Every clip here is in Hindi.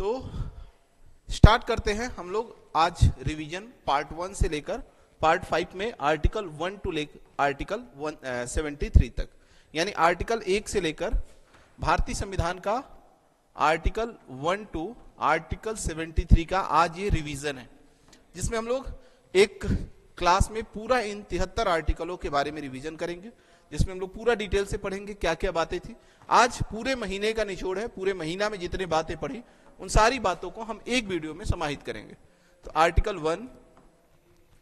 तो स्टार्ट करते हैं हम लोग आज रिवीजन पार्ट 1 से लेकर पार्ट 5 में आर्टिकल 1 टू लेकर आर्टिकल 173 तक, यानी आर्टिकल 1 से लेकर भारतीय संविधान का आर्टिकल 1 टू आर्टिकल 73 का आज ये रिवीजन है, जिसमें हम लोग एक क्लास में पूरा इन 73 आर्टिकलों के बारे में रिवीजन करेंगे, जिसमें हम लोग पूरा डिटेल से पढ़ेंगे क्या क्या बातें थी। आज पूरे महीने का निचोड़ है, पूरे महीना में जितने बातें पढ़ी उन सारी बातों को हम एक वीडियो में समाहित करेंगे। तो आर्टिकल 1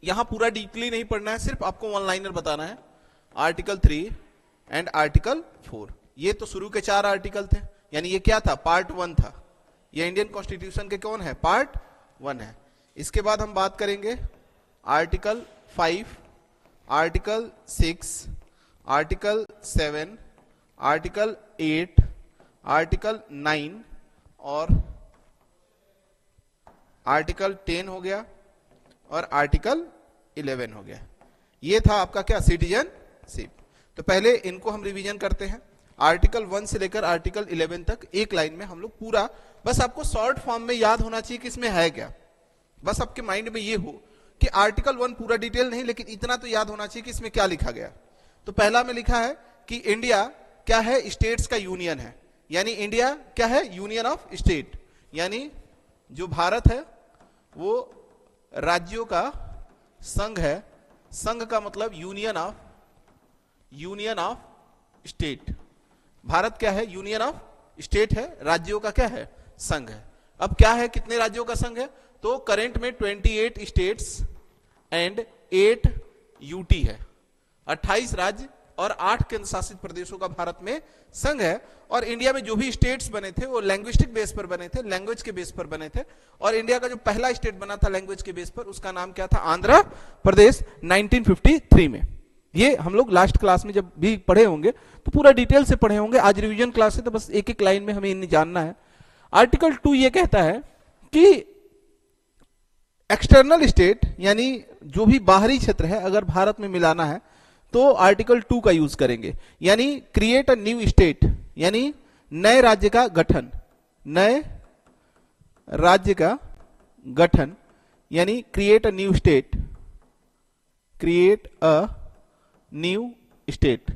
यहां पूरा डीपली नहीं पढ़ना है, सिर्फ आपको वन लाइनर बताना है। आर्टिकल 3 एंड आर्टिकल 4, ये तो शुरू के 4 आर्टिकल थे, यानी ये क्या था, पार्ट 1 था। ये इंडियन कॉन्स्टिट्यूशन के कौन है, पार्ट 1 है। इसके बाद हम बात करेंगे article 5, article 6, article 7, article 8, article 9 और आर्टिकल 10 हो गया और आर्टिकल 11 हो गया। ये था आपका क्या, सिटीजनशिप। तो पहले इनको हम रिवीजन करते हैं। आर्टिकल 1 से लेकर आर्टिकल 11 तक एक लाइन में हम लोग पूरा, बस आपको शॉर्ट फॉर्म में याद होना चाहिए कि इसमें है क्या, बस आपके माइंड में ये हो कि आर्टिकल 1 पूरा डिटेल नहीं, लेकिन इतना तो याद होना चाहिए कि इसमें क्या लिखा गया। तो पहला में लिखा है कि इंडिया क्या है, स्टेट्स का यूनियन है, यानी इंडिया क्या है, यूनियन ऑफ स्टेट, यानी जो भारत है वो राज्यों का संघ है। संघ का मतलब यूनियन ऑफ स्टेट। भारत क्या है, यूनियन ऑफ स्टेट है, राज्यों का क्या है, संघ है। अब क्या है, कितने राज्यों का संघ है, तो करंट में 28 स्टेट्स एंड 8 यूटी है, 28 राज्य और 8 केंद्र शासित प्रदेशों का भारत में संघ है। और इंडिया में जो भी स्टेट्स बने थे वो लैंग्विस्टिक बेस पर बने थे, लैंग्वेज के बेस पर बने थे। और इंडिया का जो पहला स्टेट बना था लैंग्वेज के बेस पर, उसका नाम क्या था, आंध्र प्रदेश, 1953 में। ये हम लोग लास्ट क्लास में जब भी पढ़े होंगे तो पूरा डिटेल से पढ़े होंगे। आज रिवीजन क्लास है तो बस एक एक लाइन में हमें इन्हें जानना है। आर्टिकल 2 ये कहता है कि एक्सटर्नल स्टेट, यानी जो भी बाहरी क्षेत्र है, अगर भारत में मिलाना है तो आर्टिकल 2 का यूज करेंगे, यानी क्रिएट अ न्यू स्टेट, यानी नए राज्य का गठन, नए राज्य का गठन, यानी create a new state, create a new state,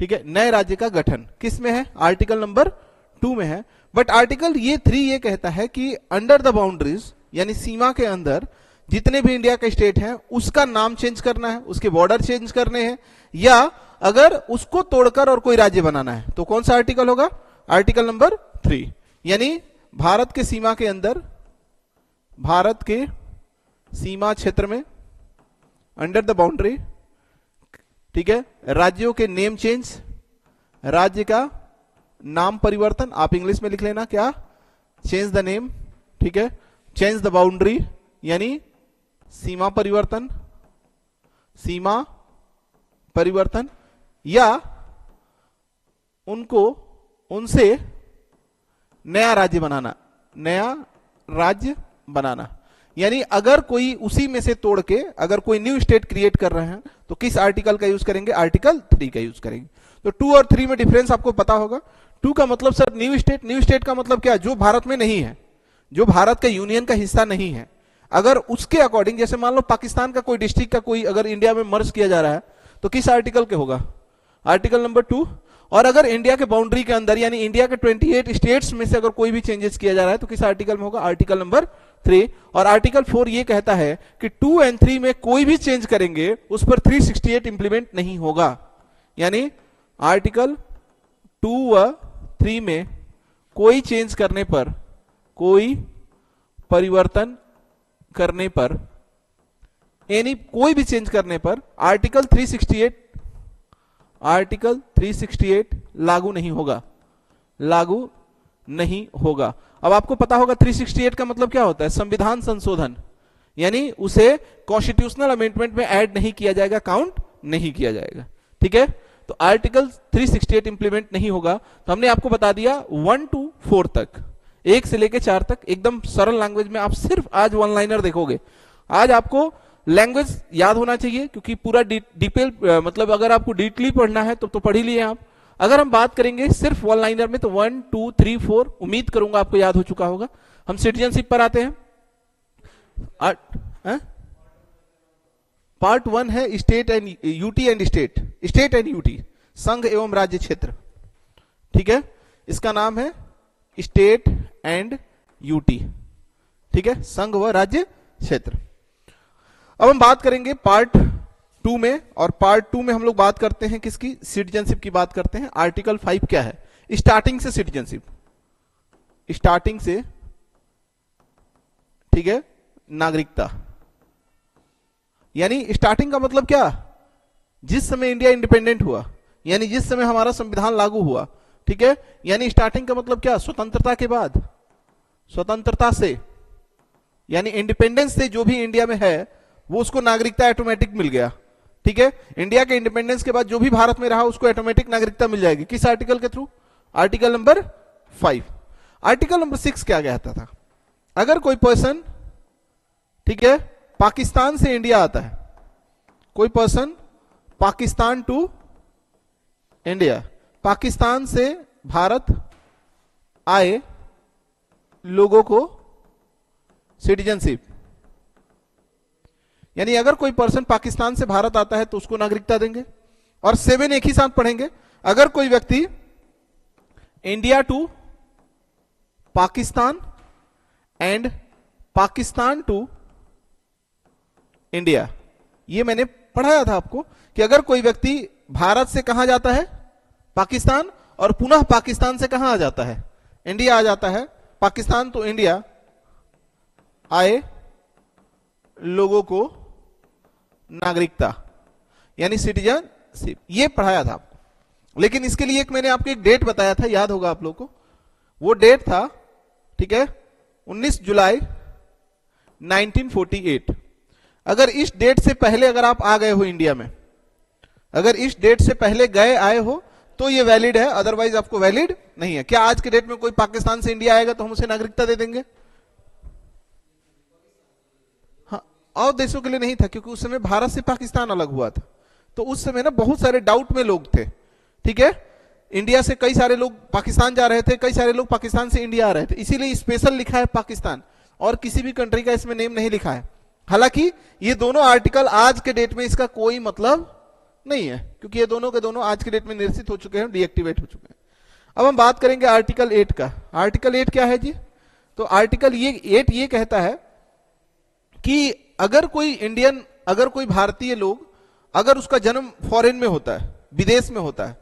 ठीक है। नए राज्य का गठन किस में है, आर्टिकल नंबर 2 में है। बट आर्टिकल 3 ये कहता है कि अंडर द बाउंड्रीज, यानी सीमा के अंदर जितने भी इंडिया के स्टेट हैं उसका नाम चेंज करना है, उसके बॉर्डर चेंज करने हैं, या अगर उसको तोड़कर और कोई राज्य बनाना है तो कौन सा आर्टिकल होगा, आर्टिकल नंबर 3। यानी भारत के सीमा के अंदर, भारत के सीमा क्षेत्र में, अंडर द बाउंड्री, ठीक है, राज्यों के नेम चेंज, राज्य का नाम परिवर्तन, आप इंग्लिश में लिख लेना क्या, चेंज द नेम, ठीक है, चेंज द बाउंड्री, यानी सीमा परिवर्तन, सीमा परिवर्तन, या उनसे नया राज्य बनाना, नया राज्य बनाना। यानी अगर कोई उसी में से तोड़ के अगर कोई न्यू स्टेट क्रिएट कर रहे हैं तो किस आर्टिकल का यूज करेंगे, आर्टिकल 3 का यूज करेंगे। तो 2 और 3 में डिफरेंस आपको पता होगा। 2 का मतलब sir new state, new state का मतलब क्या, जो भारत में नहीं है, जो भारत का यूनियन का हिस्सा नहीं है। अगर उसके अकॉर्डिंग, जैसे मान लो पाकिस्तान का कोई डिस्ट्रिक्ट का कोई अगर इंडिया में मर्ज किया जा रहा है तो किस आर्टिकल के होगा, आर्टिकल नंबर 2। और अगर इंडिया के बाउंड्री के अंदर, यानी इंडिया के 28 स्टेट्स में से अगर कोई भी चेंजेस किया जा रहा है तो किस आर्टिकल में होगा, आर्टिकल नंबर 3। और आर्टिकल 4 ये कहता है कि 2 एंड 3 में कोई भी चेंज करेंगे उस पर 368 इंप्लीमेंट नहीं होगा। यानी आर्टिकल 2 व 3 में कोई चेंज करने पर, कोई परिवर्तन करने पर, यानी कोई भी चेंज करने पर आर्टिकल 368 लागू नहीं होगा, लागू नहीं होगा। अब आपको पता होगा 368 का मतलब क्या होता है, संविधान संशोधन, यानी उसे कॉन्स्टिट्यूशनल अमेंडमेंट में ऐड नहीं किया जाएगा, काउंट नहीं किया जाएगा, ठीक है। तो आर्टिकल 368 इंप्लीमेंट नहीं होगा। तो हमने आपको बता दिया 1 to 4 तक, 1 से लेके 4 तक एकदम सरल लैंग्वेज में। आप सिर्फ आज वन लाइनर देखोगे, आज आपको लैंग्वेज याद होना चाहिए क्योंकि पूरा डिटेल, मतलब अगर आपको डीपली पढ़ना है तो पढ़ ही लिए आप। अगर हम बात करेंगे सिर्फ वन लाइनर में तो 1 2 3 4 उम्मीद करूंगा आपको याद हो चुका होगा। हम सिटीजनशिप पर आते हैं। पार्ट 1 है state and UT and state, state and UT, संघ एवं राज्य क्षेत्र, ठीक है, इसका नाम है स्टेट एंड यूटी, ठीक है, संघ व राज्य क्षेत्र। अब हम बात करेंगे पार्ट 2 में, और पार्ट 2 में हम लोग बात करते हैं किसकी, सिटीजनशिप की बात करते हैं। आर्टिकल 5 क्या है, स्टार्टिंग से सिटीजनशिप, स्टार्टिंग से, ठीक है, नागरिकता, यानी स्टार्टिंग का मतलब क्या, जिस समय इंडिया इंडिपेंडेंट हुआ, यानी जिस समय हमारा संविधान लागू हुआ, ठीक है, यानी स्टार्टिंग का मतलब क्या, स्वतंत्रता के बाद, स्वतंत्रता से, यानी इंडिपेंडेंस से जो भी इंडिया में है वो उसको नागरिकता ऑटोमेटिक मिल गया, ठीक है। इंडिया के इंडिपेंडेंस के बाद जो भी भारत में रहा उसको ऑटोमेटिक नागरिकता मिल जाएगी, किस आर्टिकल के through, article number 5। Article number 6 क्या कहता था, अगर कोई पर्सन, ठीक है, पाकिस्तान से इंडिया आता है, कोई person Pakistan to India, Pakistan से भारत आए लोगों को सिटीजनशिप, यानी अगर कोई पर्सन पाकिस्तान से भारत आता है तो उसको नागरिकता देंगे। और 7 एक ही साथ पढ़ेंगे, अगर कोई व्यक्ति India to Pakistan and Pakistan to India, ये मैंने पढ़ाया था आपको कि अगर कोई व्यक्ति भारत से कहां जाता है, पाकिस्तान, और पुनः पाकिस्तान से कहां आ जाता है, इंडिया आ जाता है, पाकिस्तान तो इंडिया आए लोगों को नागरिकता, यानी सिटीजनशिप, ये पढ़ाया था आपको। लेकिन इसके लिए एक मैंने आपको एक डेट बताया था, याद होगा आप लोगों को, वो डेट था, ठीक है, 19 जुलाई 1948। अगर इस डेट से पहले अगर आप आ गए हो इंडिया में, अगर इस डेट से पहले गए आए हो तो ये वैलिड है, अदरवाइज आपको वैलिड नहीं है। क्या आज के डेट में कोई पाकिस्तान से इंडिया आएगा तो हम उसे नागरिकता दे देंगे? हाँ, और देशों के लिए नहीं था, क्योंकि उस समय भारत से पाकिस्तान अलग हुआ था, तो उस समय ना बहुत सारे डाउट में लोग थे, ठीक है, इंडिया से कई सारे लोग पाकिस्तान जा रहे थे, कई सारे लोग पाकिस्तान से इंडिया आ रहे थे, इसीलिए स्पेशल लिखा है पाकिस्तान, और किसी भी कंट्री का इसमें नेम नहीं लिखा है। हालांकि ये दोनों आर्टिकल आज के डेट में इसका कोई मतलब नहीं है, क्योंकि ये दोनों के दोनों आज के डेट में निरसित हो चुके हैं, डीएक्टिवेट हो चुके हैं। अब हम बात करेंगे आर्टिकल 8 का। आर्टिकल 8 क्या है जी? तो आर्टिकल 8 ये कहता है कि अगर कोई इंडियन, अगर कोई भारतीय लोग, अगर उसका जन्म फॉरेन में होता है, विदेश में होता है,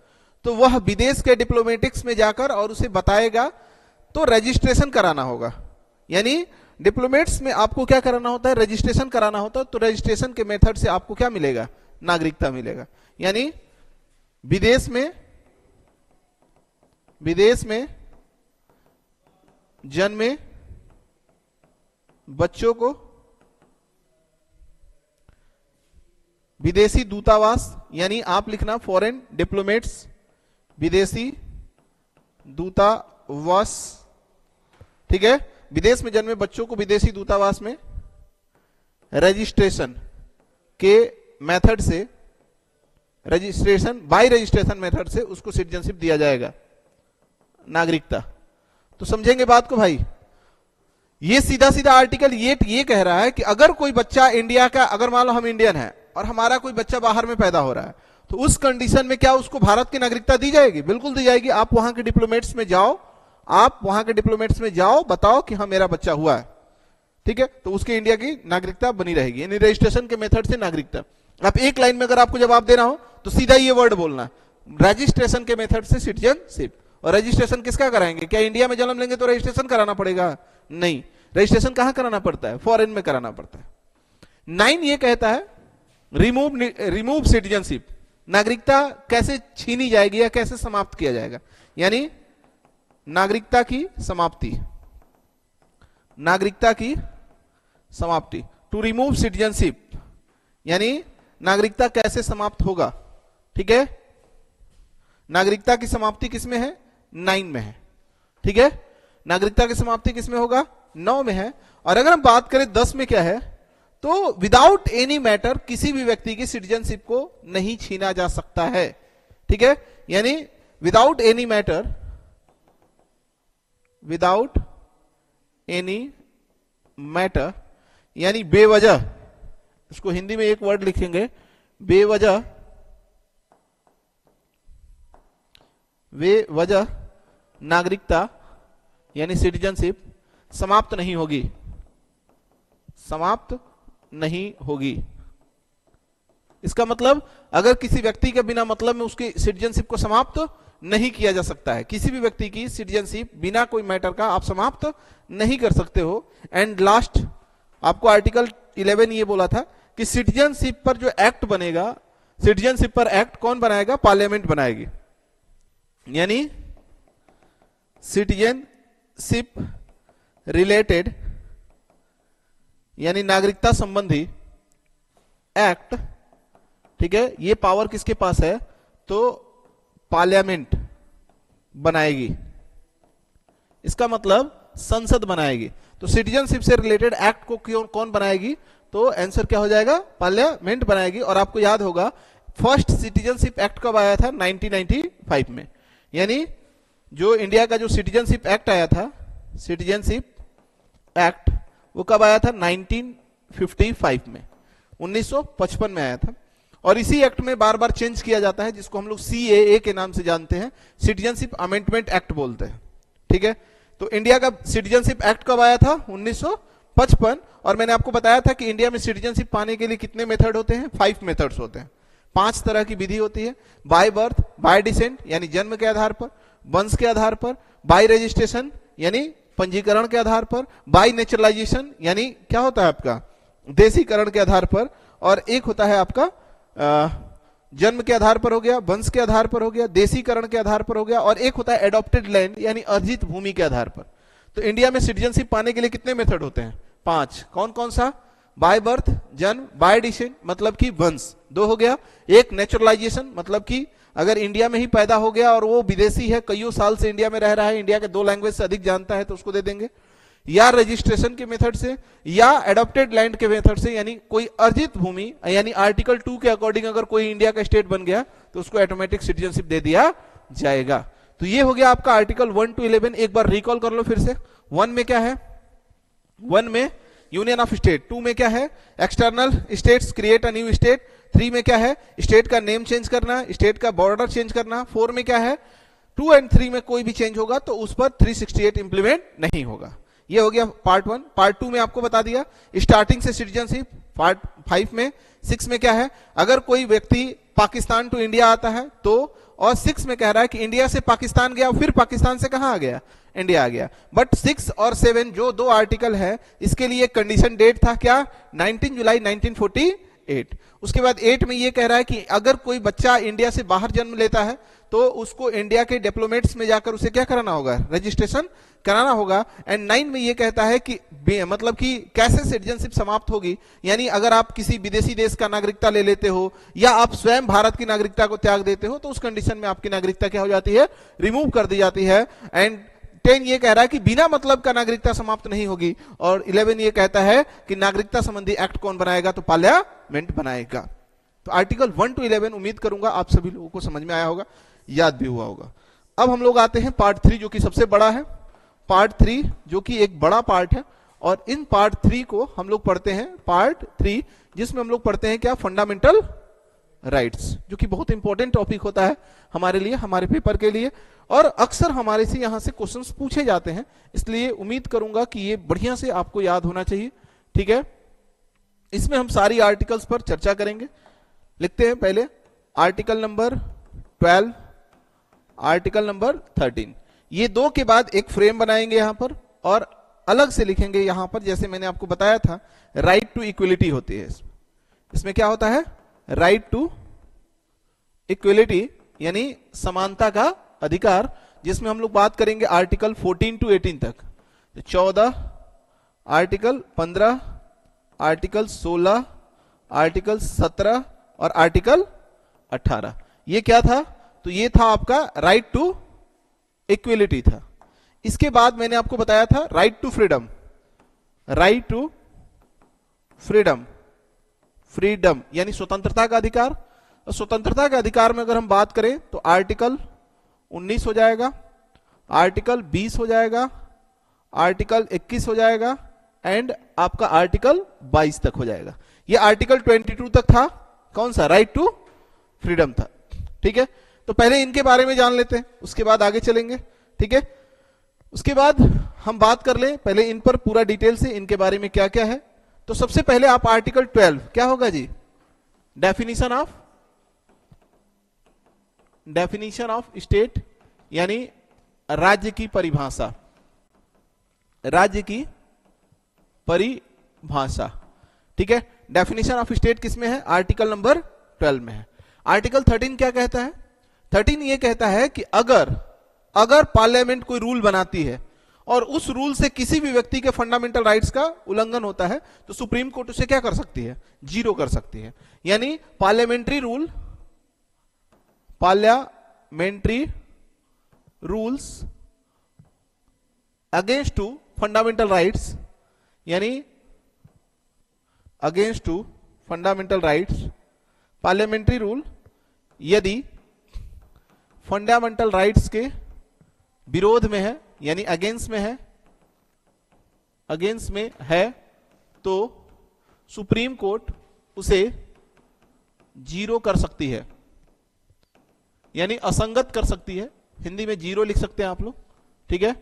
तो वह विदेश के डिप्लोमेटिक्स में जाकर और उसे बताएगा तो रजिस्ट्रेशन कराना होगा। यानी डिप्लोमेट्स में आपको क्या कराना होता है? रजिस्ट्रेशन कराना होता है। तो रजिस्ट्रेशन के मेथड से आपको क्या मिलेगा? नागरिकता मिलेगा। यानी विदेश में जन्मे बच्चों को विदेशी दूतावास, यानी आप लिखना फॉरेन डिप्लोमेट्स, विदेशी दूतावास, ठीक है, विदेश में जन्मे बच्चों को विदेशी दूतावास में रजिस्ट्रेशन के मेथड से, रजिस्ट्रेशन बाय रजिस्ट्रेशन मेथड से उसको सिटीजनशिप दिया जाएगा, नागरिकता। तो समझेंगे बात को भाई? ये सीधा सीधा आर्टिकल ये कह रहा है कि अगर कोई बच्चा इंडिया का, अगर मान लो हम इंडियन है और हमारा कोई बच्चा बाहर में पैदा हो रहा है, तो उस कंडीशन में क्या उसको भारत की नागरिकता दी जाएगी? बिल्कुल दी जाएगी। आप वहां के डिप्लोमेट्स में जाओ, आप वहां के डिप्लोमेट्स में जाओ, बताओ कि हाँ मेरा बच्चा हुआ है, ठीक है, तो उसके इंडिया की नागरिकता बनी रहेगी, यानी रजिस्ट्रेशन के मेथड से नागरिकता। आप एक लाइन में अगर आपको जवाब देना हो तो सीधा ये वर्ड बोलना, रजिस्ट्रेशन के मेथड से सिटीजनशिप। और रजिस्ट्रेशन किसका कराएंगे? क्या इंडिया में जन्म लेंगे तो रजिस्ट्रेशन कराना पड़ेगा? नहीं, रजिस्ट्रेशन कहां कराना पड़ता है? फॉरेन में कराना पड़ता है। 9 ये कहता है रिमूव सिटीजनशिप, नागरिकता कैसे छीनी जाएगी या कैसे समाप्त किया जाएगा, यानी नागरिकता की समाप्ति, नागरिकता की समाप्ति, टू रिमूव सिटीजनशिप, यानी नागरिकता कैसे समाप्त होगा, ठीक है। नागरिकता की समाप्ति किसमें है? 9 में है, ठीक है। नागरिकता की समाप्ति किसमें होगा? 9 में है। और अगर हम बात करें 10 में क्या है, तो विदाउट एनी मैटर किसी भी व्यक्ति की सिटीजनशिप को नहीं छीना जा सकता है, ठीक है। यानी without any matter, without any matter, यानी बेवजह, इसको हिंदी में एक वर्ड लिखेंगे बेवजह, बेवजह नागरिकता यानी सिटीजनशिप समाप्त नहीं होगी, समाप्त नहीं होगी। इसका मतलब अगर किसी व्यक्ति के बिना मतलब में उसकी सिटीजनशिप को समाप्त नहीं किया जा सकता है, किसी भी व्यक्ति की सिटीजनशिप बिना कोई मैटर का आप समाप्त नहीं कर सकते हो। एंड लास्ट आपको आर्टिकल 11 ये बोला था कि सिटीजनशिप पर जो एक्ट बनेगा, सिटीजनशिप पर एक्ट कौन बनाएगा? पार्लियामेंट बनाएगी। यानी सिटीजनशिप रिलेटेड यानी नागरिकता संबंधी एक्ट, ठीक है, ये पावर किसके पास है? तो पार्लियामेंट बनाएगी, इसका मतलब संसद बनाएगी। तो सिटीजनशिप से रिलेटेड एक्ट को क्यों कौन बनाएगी? तो आंसर क्या हो जाएगा? पार्लियामेंट बनाएगी। और आपको याद होगा फर्स्ट सिटीजनशिप एक्ट कब आया था? 1995 में। यानी जो इंडिया का जो सिटीजनशिप एक्ट आया था, सिटीजनशिप एक्ट, वो कब आया था? 1955 में, 1955 में आया था। और इसी एक्ट में बार बार चेंज किया जाता है, जिसको हम लोग CAA के नाम से जानते हैं, सिटीजनशिप अमेंडमेंट एक्ट बोलते हैं, ठीक है। तो इंडिया का सिटीजनशिप एक्ट कब आया था? 1955। और मैंने आपको बताया था कि इंडिया में सिटीजनशिप पाने के लिए कितने मेथड होते हैं? 5 मेथड्स होते हैं, 5 तरह की विधि होती है। बाय बर्थ, बाय डिसेंट यानी जन्म के आधार पर, वंश के आधार पर, बाय रजिस्ट्रेशन यानी पंजीकरण के आधार पर, बाय नेचुरलाइजेशन यानी क्या होता है आपका? देशीकरण के आधार पर, और एक होता है आपका जन्म के आधार पर हो गया, वंश के आधार पर हो गया, देशीकरण के आधार पर हो गया, और एक होता है एडॉप्टेड लैंड यानी अर्जित भूमि के आधार पर। तो इंडिया में सिटीजनशिप पाने के लिए कितने मेथड होते हैं? 5। कौन कौन सा? बाय बर्थ जन्म, बाय डिसेंट मतलब कि वंश 2 हो गया, एक नेचुरलाइजेशन मतलब कि अगर इंडिया में ही पैदा हो गया और वो विदेशी है, कईयों साल से इंडिया में रह रहा है, इंडिया के 2 लैंग्वेज से अधिक जानता है, तो उसको दे देंगे, या रजिस्ट्रेशन के मेथड से, या एडॉप्टेड लैंड के मेथड से, यानी कोई अर्जित भूमि, यानी आर्टिकल 2 के अकॉर्डिंग अगर कोई इंडिया का स्टेट बन गया तो उसको ऑटोमेटिक सिटीजनशिप दे दिया जाएगा। तो ये हो गया आपका आर्टिकल 1 to 11। एक बार रिकॉल कर लो फिर से। 1 में क्या है? 1 में यूनियन ऑफ स्टेट। 2 में क्या है? External states create a new state. 3 में क्या है? स्टेट का नेम चेंज करना, स्टेट का बॉर्डर चेंज करना। 4 में क्या है? 2 and 3 में कोई भी चेंज होगा तो उस पर 368 इंप्लीमेंट नहीं होगा। ये हो गया पार्ट 1। पार्ट 2 में आपको बता दिया स्टार्टिंग से सिटीजनशिप। पार्ट 5 में 6 में क्या है? अगर कोई व्यक्ति पाकिस्तान टू इंडिया आता है तो, और 6 में कह रहा है कि इंडिया से पाकिस्तान गया, फिर पाकिस्तान से कहां आ गया? इंडिया आ गया। बट 6 और 7 जो 2 आर्टिकल है, इसके लिए कंडीशन डेट था क्या? 19 जुलाई 1948। उसके बाद 8 में ये कह रहा है कि अगर कोई बच्चा इंडिया से बाहर जन्म लेता है तो उसको इंडिया के डिप्लोमेट्स में जाकर उसे क्या कराना होगा? रजिस्ट्रेशन कराना होगा। एंड 9 में ये कहता है कि मतलब कि कैसे सिटीजनशिप समाप्त होगी, यानी अगर आप किसी विदेशी देश का नागरिकता ले लेते हो या आप स्वयं भारत की नागरिकता को त्याग देते हो तो उस कंडीशन में आपकी नागरिकता क्या हो जाती है? रिमूव कर दी जाती है। एंड 10 ये कह रहा है कि बिना मतलब का नागरिकता समाप्त नहीं होगी। और 11 ये कहता है कि नागरिकता संबंधी एक्ट कौन बनाएगा? तो पार्लियामेंट बनाएगा। तो आर्टिकल 1 to 11 उम्मीद करूंगा आप सभी लोगों को समझ में आया होगा, याद भी हुआ होगा। अब हम लोग आते हैं पार्ट 3 जो कि सबसे बड़ा है। पार्ट 3 जो कि एक बड़ा पार्ट है, और इन पार्ट 3 को हम लोग पढ़ते हैं पार्ट 3, जिसमें हम लोग पढ़ते हैं क्या? फंडामेंटल राइट्स, जो कि बहुत इंपॉर्टेंट टॉपिक होता है हमारे लिए, हमारे पेपर के लिए, और अक्सर हमारे से यहां से क्वेश्चंस पूछे जाते हैं। इसलिए उम्मीद करूंगा कि ये बढ़िया से आपको याद होना चाहिए, ठीक है। इसमें हम सारी आर्टिकल्स पर चर्चा करेंगे। लिखते हैं पहले आर्टिकल नंबर 12, आर्टिकल नंबर 13। ये 2 के बाद एक फ्रेम बनाएंगे यहां पर, और अलग से लिखेंगे यहां पर, जैसे मैंने आपको बताया था राइट टू इक्वलिटी होती है। इसमें क्या होता है? राइट टू इक्वलिटी यानी समानता का अधिकार, जिसमें हम लोग बात करेंगे आर्टिकल 14 to 18 तक। तो 14, आर्टिकल 15, आर्टिकल 16, आर्टिकल 17 और आर्टिकल 18। ये क्या था? तो ये था आपका राइट टू इक्वलिटी था। इसके बाद मैंने आपको बताया था right to freedom, right to freedom, freedom यानी स्वतंत्रता का अधिकार। और स्वतंत्रता के अधिकार में अगर हम बात करें तो आर्टिकल 19 हो जाएगा, आर्टिकल 20 हो जाएगा, आर्टिकल 21 हो जाएगा एंड आपका आर्टिकल 22 तक हो जाएगा। ये आर्टिकल 22 तक था, कौन सा, राइट टू फ्रीडम था। ठीक है, तो पहले इनके बारे में जान लेते हैं, उसके बाद आगे चलेंगे। ठीक है, उसके बाद हम बात कर लें पहले इन पर पूरा डिटेल से, इनके बारे में क्या क्या है। तो सबसे पहले आप आर्टिकल 12 क्या होगा जी, डेफिनेशन ऑफ स्टेट, यानी राज्य की परिभाषा, राज्य की परिभाषा। ठीक है, डेफिनेशन ऑफ स्टेट किसमें है, आर्टिकल नंबर 12 में है। आर्टिकल 13 क्या कहता है, 13 ये कहता है कि अगर पार्लियामेंट कोई रूल बनाती है और उस रूल से किसी भी व्यक्ति के फंडामेंटल राइट्स का उल्लंघन होता है तो सुप्रीम कोर्ट उसे क्या कर सकती है, जीरो कर सकती है। यानी parliamentary rules against to fundamental rights, यानी against to fundamental rights, parliamentary rule यदि फंडामेंटल राइट्स के विरोध में है, यानी अगेंस्ट में है तो सुप्रीम कोर्ट उसे जीरो कर सकती है, यानी असंगत कर सकती है। हिंदी में जीरो लिख सकते हैं आप लोग, ठीक है,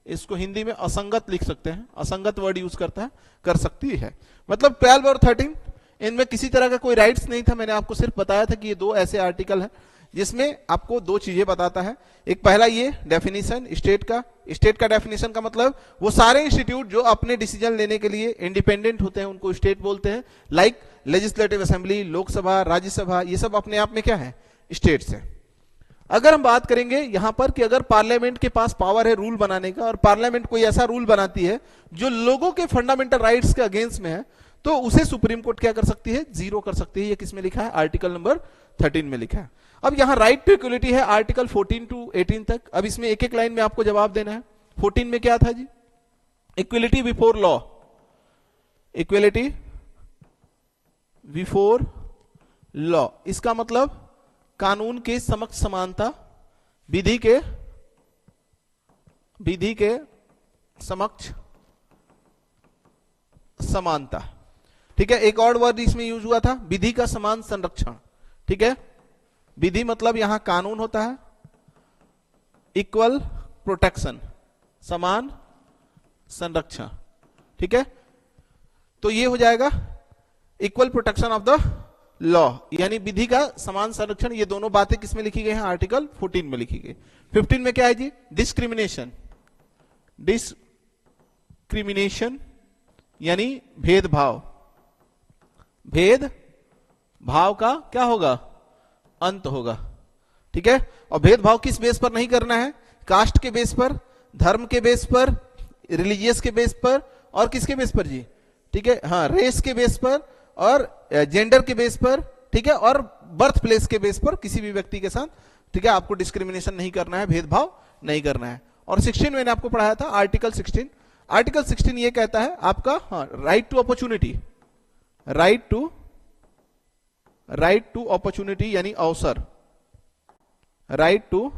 इसको हिंदी में असंगत लिख सकते हैं, असंगत वर्ड यूज करता है, कर सकती है। मतलब 12 और 13 इनमें किसी तरह का कोई राइट्स नहीं था। मैंने आपको सिर्फ बताया था कि ये दो ऐसे आर्टिकल हैं जिसमें आपको दो चीजें बताता है। एक पहला ये डेफिनेशन स्टेट का डेफिनेशन का मतलब वो सारे इंस्टीट्यूट जो अपने डिसीजन लेने के लिए इंडिपेंडेंट होते हैं उनको स्टेट बोलते हैं। Like legislative assembly, Lok Sabha, Rajya Sabha, ये सब अपने आप में क्या है, स्टेट्स है। अगर हम बात करेंगे यहां पर कि अगर पार्लियामेंट के पास पावर है रूल बनाने का और पार्लियामेंट कोई ऐसा रूल बनाती है जो लोगों के फंडामेंटल राइट्स के अगेंस्ट में है तो उसे सुप्रीम कोर्ट क्या कर सकती है, जीरो कर सकती है। ये किसमें लिखा है, आर्टिकल नंबर 13 में लिखा है। अब यहां राइट टू इक्वलिटी है आर्टिकल 14 टू 18 तक। अब इसमें एक एक लाइन में आपको जवाब देना है। 14 में क्या था जी, equality before law, equality before law, इसका मतलब कानून के समक्ष समानता, विधि के समक्ष समानता। ठीक है, एक और वर्ड इसमें यूज हुआ था, विधि का समान संरक्षण। ठीक है, विधि मतलब यहां कानून होता है, इक्वल प्रोटेक्शन, समान संरक्षण। ठीक है, तो ये हो जाएगा equal protection of the law, यानी विधि का समान संरक्षण। ये दोनों बातें किसमें लिखी गई हैं, आर्टिकल 14 में लिखी गई। 15 में क्या है जी, डिस्क्रिमिनेशन यानी भेदभाव, भेदभाव का क्या होगा, अंत होगा। ठीक है, और भेदभाव किस बेस पर नहीं करना है, कास्ट के बेस पर, धर्म के बेस पर, रिलीजियस के बेस पर, और किसके बेस पर जी, ठीक है, हाँ, रेस के बेस पर और जेंडर के बेस पर। ठीक है, और बर्थ प्लेस के बेस पर किसी भी व्यक्ति के साथ, ठीक है, आपको डिस्क्रिमिनेशन नहीं करना है, भेदभाव नहीं करना है। और 16 मैंने आपको पढ़ाया था, आर्टिकल 16 ये कहता है आपका, हाँ, right to opportunity, right to opportunity यानी अवसर, राइट टू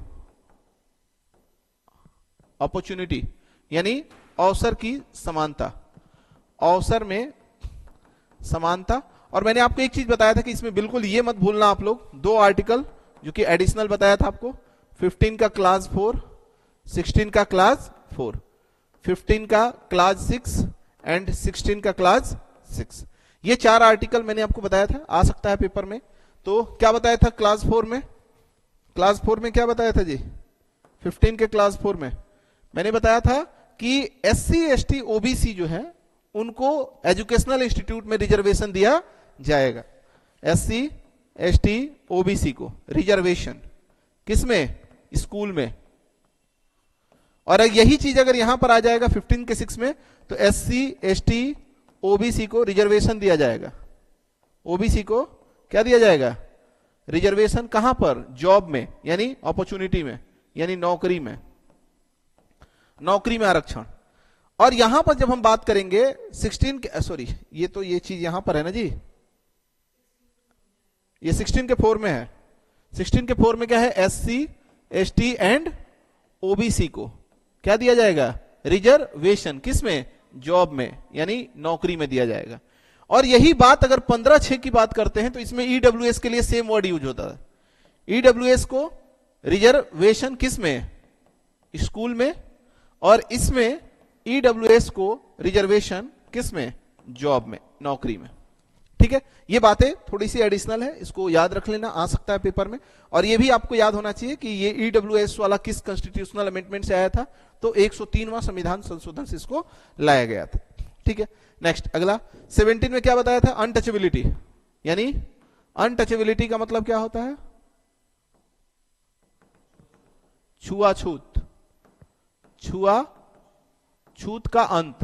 अपॉर्चुनिटी यानी अवसर की समानता, अवसर में समानता। और मैंने आपको एक चीज बताया था कि इसमें बिल्कुल ये मत भूलना आप लोग, दो आर्टिकल जो कि एडिशनल बताया था आपको, 15 का क्लास 4, 16 का क्लास 4, 15 का क्लास 6 एंड 16 का क्लास 6। ये चार आर्टिकल मैंने आपको बताया था, आ सकता है पेपर में। तो क्या बताया था क्लास 4 में, क्लास 4 में क्या बताया था जी, 15 के क्लास 4 में मैंने बताया था कि SC ST OBC जो है उनको एजुकेशनल इंस्टीट्यूट में रिजर्वेशन दिया जाएगा। SC ST OBC को रिजर्वेशन किसमें, स्कूल में। और यही चीज अगर यहां पर आ जाएगा 15 के 6 में तो SC ST OBC को रिजर्वेशन दिया जाएगा। OBC को क्या दिया जाएगा, रिजर्वेशन। कहां पर, जॉब में, यानी अपॉर्चुनिटी में, यानी नौकरी में आरक्षण। और यहां पर जब हम बात करेंगे 16 के, सॉरी ये तो ये चीज यहां पर है ना जी, ये 16 के 4 में है। 16 के 4 में क्या है, SC ST एंड OBC को क्या दिया जाएगा, रिजर्वेशन किसमें, जॉब में, यानी नौकरी में दिया जाएगा। और यही बात अगर 15/6 की बात करते हैं तो इसमें ईडब्ल्यूएस के लिए सेम वर्ड यूज होता है। ईडब्ल्यूएस को रिजर्वेशन किस में, स्कूल में, और इसमें ईडब्ल्यूएस को रिजर्वेशन किस में, जॉब में, नौकरी में। ठीक है, ये बातें थोड़ी सी एडिशनल है, इसको याद रख लेना, आ सकता है पेपर में। और ये भी आपको याद होना चाहिए कि ये ईडब्ल्यूएस वाला किस कॉन्स्टिट्यूशनल अमेंडमेंट से आया था, तो 103वां संविधान संशोधन से इसको लाया गया था। ठीक है, नेक्स्ट अगला 17 में क्या बताया था, अनटचेबिलिटी, यानी अनटचेबिलिटी का मतलब क्या होता है, छुआछूत, छुआछूत का अंत,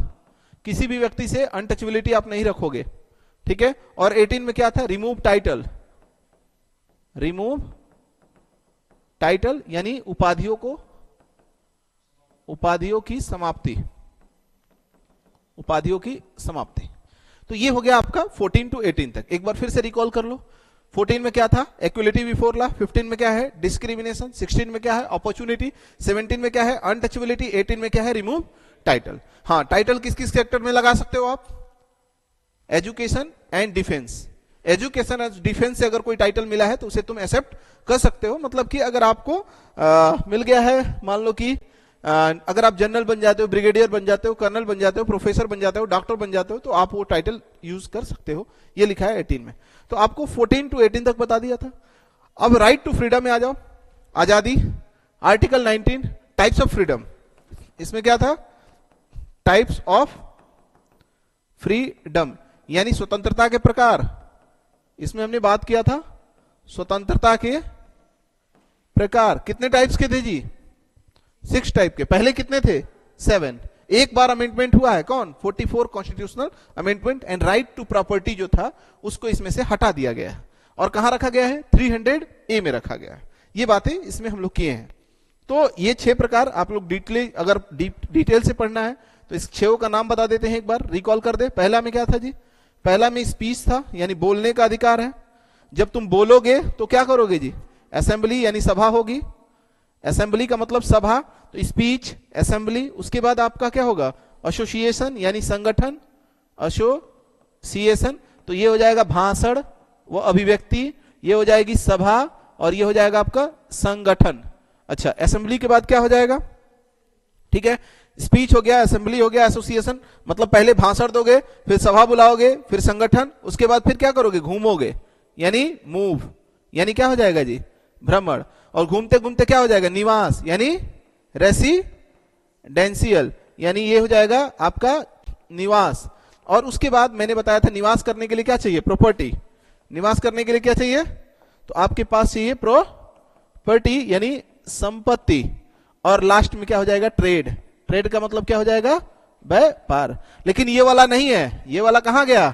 किसी भी व्यक्ति से अनटचेबिलिटी आप नहीं रखोगे। ठीक है, और 18 में क्या था, रिमूव टाइटल, रिमूव टाइटल यानी उपाधियों को, उपाधियों की समाप्ति, उपाधियों की समाप्ति। तो ये हो गया आपका 14 to 18 तक। एक बार फिर से रिकॉल कर लो। 14 में क्या था, इक्वलिटी बिफोर लॉ, 15 में क्या है, डिस्क्रिमिनेशन, 16 में क्या है, अपॉर्चुनिटी, 17 में क्या है, अनटचेबिलिटी, 18 में क्या है, रिमूव टाइटल। हाँ, टाइटल किस किस सेक्टर में लगा सकते हो आप, education and defence. Education and defence से अगर कोई टाइटल मिला है तो उसे तुम एक्सेप्ट कर सकते हो। मतलब कि अगर आपको मिल गया है, मान लो कि अगर आप जनरल बन जाते हो, ब्रिगेडियर बन जाते हो, कर्नल बन जाते हो, प्रोफेसर बन जाते हो, डॉक्टर बन जाते हो, तो आप वो टाइटल यूज कर सकते हो। ये लिखा है 18 में। तो आपको 14 to 18 तक बता दिया था। अब राइट टू फ्रीडम में आ जाओ, आजादी, आर्टिकल 19, टाइप्स ऑफ फ्रीडम। इसमें क्या था, टाइप्स ऑफ फ्रीडम यानी स्वतंत्रता के प्रकार। इसमें हमने बात किया था स्वतंत्रता के प्रकार, कितने टाइप्स के थे जी, 6 टाइप के। पहले कितने थे, 7। एक बार अमेंडमेंट हुआ है, कौन, 44 constitutional amendment, and right to property जो था उसको इसमें से हटा दिया गया है। और कहां रखा गया है, 300A में रखा गया है। ये बातें इसमें हम लोग किए हैं। तो ये 6 प्रकार आप लोग अगर डिटेल से पढ़ना है तो इस 6 का नाम बता देते हैं, एक बार रिकॉल कर दे। पहला में क्या था जी, पहला में स्पीच था, यानी बोलने का अधिकार है। जब तुम बोलोगे तो क्या करोगे जी, असेंबली यानी सभा होगी। असेंबली का मतलब सभा, तो स्पीच, असेंबली। उसके बाद आपका क्या होगा, एसोसिएशन यानी संगठन, एसोसिएशन। तो ये हो जाएगा भाषण व अभिव्यक्ति, ये हो जाएगी सभा, और ये हो जाएगा आपका संगठन। अच्छा, असेंबली के बाद क्या हो जाएगा, ठीक है, स्पीच हो गया, असेंबली हो गया, एसोसिएशन मतलब पहले भाषण दोगे, फिर सभा बुलाओगे, फिर संगठन, उसके बाद फिर क्या करोगे, घूमोगे, यानी मूव, यानी क्या हो जाएगा जी, भ्रमण। और घूमते घूमते क्या हो जाएगा, निवास यानी रेसिडेंशियल, यानी ये हो जाएगा आपका निवास। और उसके बाद मैंने बताया था निवास करने के लिए क्या चाहिए, प्रॉपर्टी। निवास करने के लिए क्या चाहिए, तो आपके पास चाहिए प्रॉपर्टी यानी संपत्ति। और लास्ट में क्या हो जाएगा, ट्रेड। ट्रेड का मतलब क्या हो जाएगा, व्यापार। लेकिन ये वाला नहीं है, ये वाला कहां गया,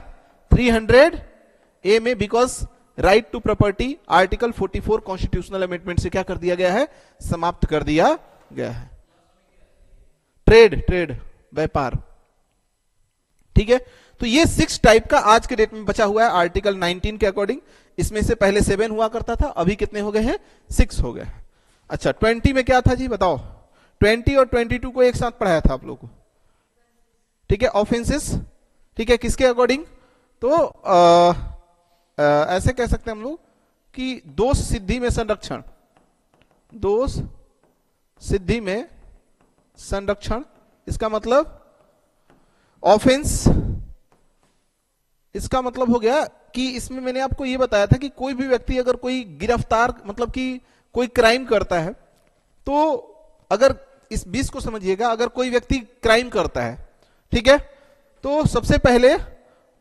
300A में, because right to property article 44 constitutional amendment से क्या कर दिया गया है, समाप्त कर दिया गया है। ट्रेड व्यापार। ठीक है, तो ये 6 टाइप का आज के डेट में बचा हुआ है आर्टिकल 19 के अकॉर्डिंग। इसमें से पहले 7 हुआ करता था, अभी कितने हो गए हैं, 6 हो गए। अच्छा, 20 में क्या था जी, बताओ। 20 और 22 को एक साथ पढ़ाया था आप लोगों को। ठीक है, ऑफेंसेस, ठीक है, किसके अकॉर्डिंग, तो ऐसे कह सकते हैं हम लोग कि दोष सिद्धि में संरक्षण, दोष सिद्धि में संरक्षण। इसका मतलब ऑफेंस, इसका मतलब हो गया कि इसमें मैंने आपको यह बताया था कि कोई भी व्यक्ति अगर कोई गिरफ्तार, मतलब कि कोई क्राइम करता है, तो अगर इस 20 को समझिएगा, अगर कोई व्यक्ति क्राइम करता है, ठीक है, तो सबसे पहले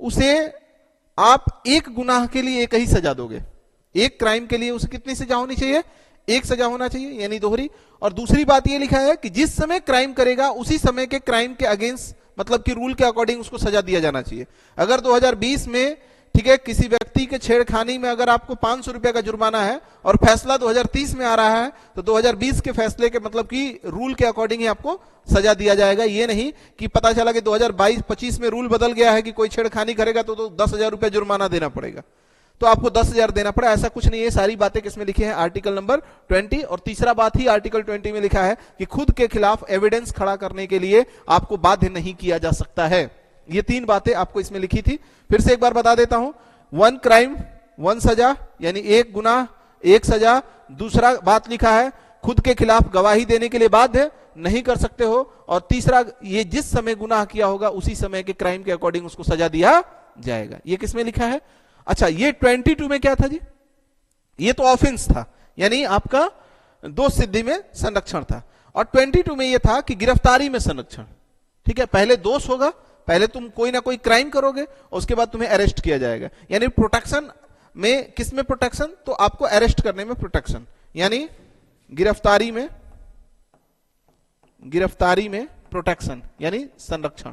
उसे आप एक गुनाह के लिए एक ही सजा दोगे। एक क्राइम के लिए उसे कितनी सजा होनी चाहिए, एक सजा होना चाहिए, यानी दोहरी। और दूसरी बात यह लिखा है कि जिस समय क्राइम करेगा उसी समय के क्राइम के अगेंस्ट, मतलब कि रूल के अकॉर्डिंग उसको सजा दिया जाना चाहिए। अगर 2020 में, ठीक है, किसी व्यक्ति के छेड़खानी में अगर आपको 500 रुपए का जुर्माना है और फैसला 2030 में आ रहा है, तो 2020 के फैसले के मतलब कि रूल के अकॉर्डिंग ही आपको सजा दिया जाएगा। ये नहीं कि पता चला कि 2022-25 में रूल बदल गया है कि कोई छेड़खानी करेगा तो 10,000 रुपए जुर्माना देना पड़ेगा। तो आपको 10,000 देना पड़ा, ऐसा कुछ नहीं है। सारी बातें किसमें लिखी है? Article number 20। और तीसरा बात ही आर्टिकल 20 में लिखा है कि खुद के खिलाफ एविडेंस खड़ा करने के लिए आपको बाध्य नहीं किया जा सकता है। ये 3 बातें आपको इसमें लिखी थी। फिर से एक बार बता देता हूं, 1 क्राइम 1 सजा, यानी 1 गुनाह 1 सजा। दूसरा बात लिखा है खुद के खिलाफ गवाही देने के लिए बाध्य नहीं कर सकते हो। और तीसरा, ये जिस समय गुनाह किया होगा उसी समय के क्राइम के अकॉर्डिंग उसको सजा दिया जाएगा। ये किसमें लिखा है? अच्छा, ये 22 में क्या था जी? ये तो ऑफेंस था, यानी आपका दोष सिद्धि में संरक्षण था। और 22 में ये था कि गिरफ्तारी में संरक्षण। ठीक है, पहले दोष होगा, पहले तुम कोई ना कोई क्राइम करोगे और उसके बाद तुम्हें अरेस्ट किया जाएगा। यानी प्रोटेक्शन में, किसमें प्रोटेक्शन? तो आपको अरेस्ट करने में प्रोटेक्शन, यानी गिरफ्तारी में प्रोटेक्शन यानी संरक्षण,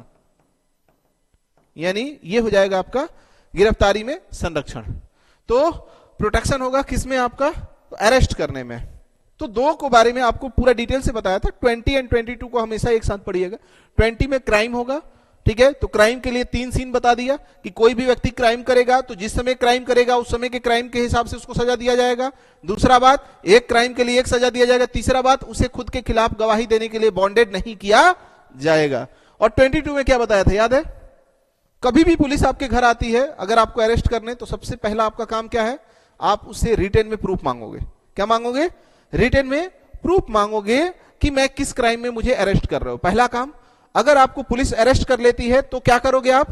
यानी ये हो जाएगा आपका गिरफ्तारी में संरक्षण। तो प्रोटेक्शन होगा किसमें? आपका तो अरेस्ट करने में। तो 2 को बारे में आपको पूरा डिटेल से बताया था। 20 और 22 को हमेशा एक साथ पढ़िएगा। 20 में क्राइम होगा, ठीक है, तो क्राइम के लिए 3 सीन बता दिया कि कोई भी व्यक्ति क्राइम करेगा तो जिस समय क्राइम करेगा उस समय के क्राइम के हिसाब से उसको सजा दिया जाएगा। दूसरा बात, एक क्राइम के लिए 1 सजा दिया जाएगा। तीसरा बात, उसे खुद के खिलाफ गवाही देने के लिए बॉन्डेड नहीं किया जाएगा। और 22 में क्या बताया था, याद है? कभी भी पुलिस आपके घर आती है अगर आपको अरेस्ट करने, तो सबसे पहला आपका काम क्या है? आप उससे रिटेन में प्रूफ मांगोगे। क्या मांगोगे? रिटेन में प्रूफ मांगोगे कि मैं किस क्राइम में मुझे अरेस्ट कर रहे हो। पहला काम। अगर आपको पुलिस अरेस्ट कर लेती है तो क्या करोगे आप?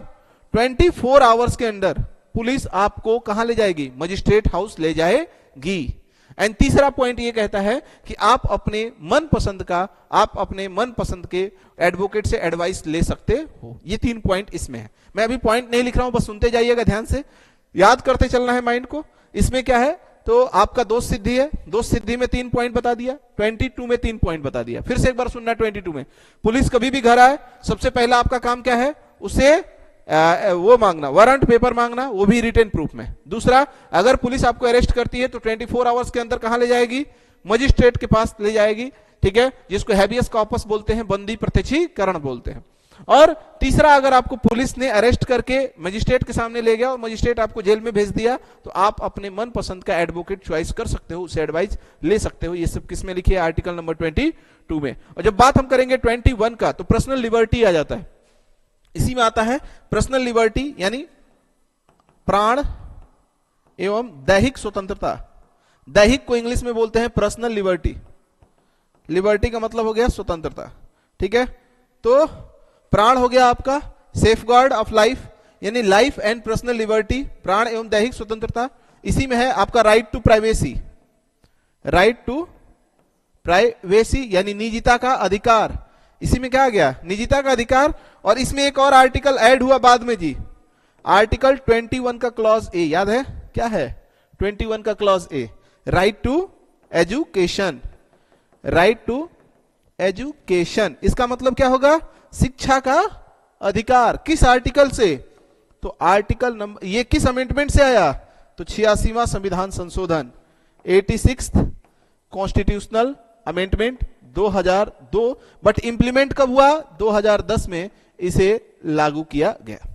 24 आवर्स के अंदर पुलिस आपको कहां ले जाएगी? मजिस्ट्रेट हाउस ले जाएगी। एंड तीसरा पॉइंट ये कहता है कि आप अपने मनपसंद के एडवोकेट से एडवाइस ले सकते हो। ये 3 पॉइंट इसमें है। मैं अभी पॉइंट नहीं लिख रहा हूं, बस सुनते जाइएगा ध्यान से, याद करते चलना है माइंड को। इसमें क्या है? तो आपका दोष सिद्धि है, दोष सिद्धि में 3 पॉइंट बता दिया, 22 में 3 पॉइंट बता दिया। फिर से एक बार सुनना, 22 में पुलिस कभी भी घर आए, सबसे पहला आपका काम क्या है? उसे वो मांगना, वारंट पेपर मांगना, वो भी रिटेन प्रूफ में। दूसरा, अगर पुलिस आपको अरेस्ट करती है तो 24 आवर्स के अंदर कहां ले जाएगी? मजिस्ट्रेट के पास ले जाएगी, ठीक है, जिसको हैबियस कॉर्पस बोलते हैं, बंदी प्रत्यक्षीकरण बोलते हैं। और तीसरा, अगर आपको पुलिस ने अरेस्ट करके मजिस्ट्रेट के सामने ले गया और मजिस्ट्रेट आपको जेल में भेज दिया तो आप अपने मनपसंद का एडवोकेट चॉइस कर सकते हो, उससे एडवाइस ले सकते हो। ये सब किसमें लिखी है? आर्टिकल नंबर 22 में। और जब बात हम करेंगे 21 का, तो पर्सनल लिबर्टी आ जाता है। इसी में आता है पर्सनल लिबर्टी, यानी प्राण एवं दैहिक स्वतंत्रता। दैहिक को इंग्लिश में बोलते हैं पर्सनल लिबर्टी। लिबर्टी का मतलब हो गया स्वतंत्रता, ठीक है। तो प्राण हो गया आपका सेफगार्ड ऑफ लाइफ, यानी लाइफ एंड पर्सनल लिबर्टी, प्राण एवं दैहिक स्वतंत्रता। इसी में है आपका right to privacy, right to privacy यानी निजता का अधिकार। इसी में क्या आ गया? निजता का अधिकार। और इसमें एक और आर्टिकल ऐड हुआ बाद में जी, आर्टिकल 21 का क्लॉज ए, याद है क्या है? 21 का clause A, right to education, right to education. इसका मतलब क्या होगा? शिक्षा का अधिकार। किस आर्टिकल से? तो आर्टिकल नंबर, ये किस अमेंडमेंट से आया? तो 86वां संविधान संशोधन, 86th constitutional amendment 2002। But implement कब हुआ? 2010 में इसे लागू किया गया।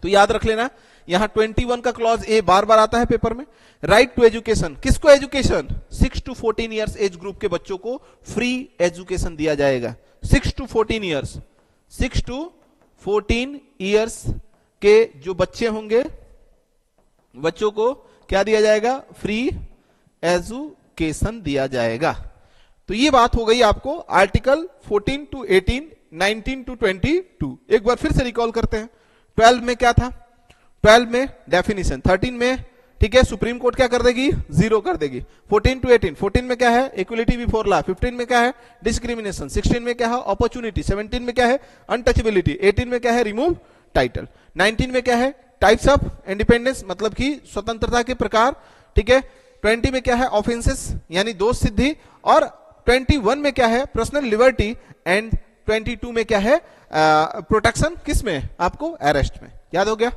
तो याद रख लेना, यहां 21 का क्लॉज ए बार बार आता है पेपर में। राइट टू एजुकेशन, किसको education? 6 to 14 years age group के बच्चों को फ्री एजुकेशन दिया जाएगा। 6 to 14 ईयर्स, 6 to 14 ईयर्स के जो बच्चे होंगे, बच्चों को क्या दिया जाएगा? फ्री एजुकेशन दिया जाएगा। तो ये बात हो गई आपको आर्टिकल 14 to 18, 19 to 22। एक बार फिर से रिकॉल करते हैं। 12 में क्या था? 12 में डेफिनेशन, 13 में, ठीक है, सुप्रीम कोर्ट क्या कर देगी? 0 कर देगी। 14 to 18, 14 में क्या है? Equality before law. 15 में क्या है? डिस्क्रिमिनेशन। 16 में क्या है? अपॉर्चुनिटी। 17 में क्या है? अनटचेबिलिटी। 18 में क्या है? Remove title. 19 में क्या है? टाइप्स ऑफ इंडिपेंडेंस, मतलब कि स्वतंत्रता के प्रकार, ठीक है। 20 में क्या है? ऑफेंसेस यानी दोष सिद्धि। और 21 में क्या है? Personal liberty. एंड 22 में क्या है? प्रोटेक्शन। किस में? आपको अरेस्ट में। याद हो गया?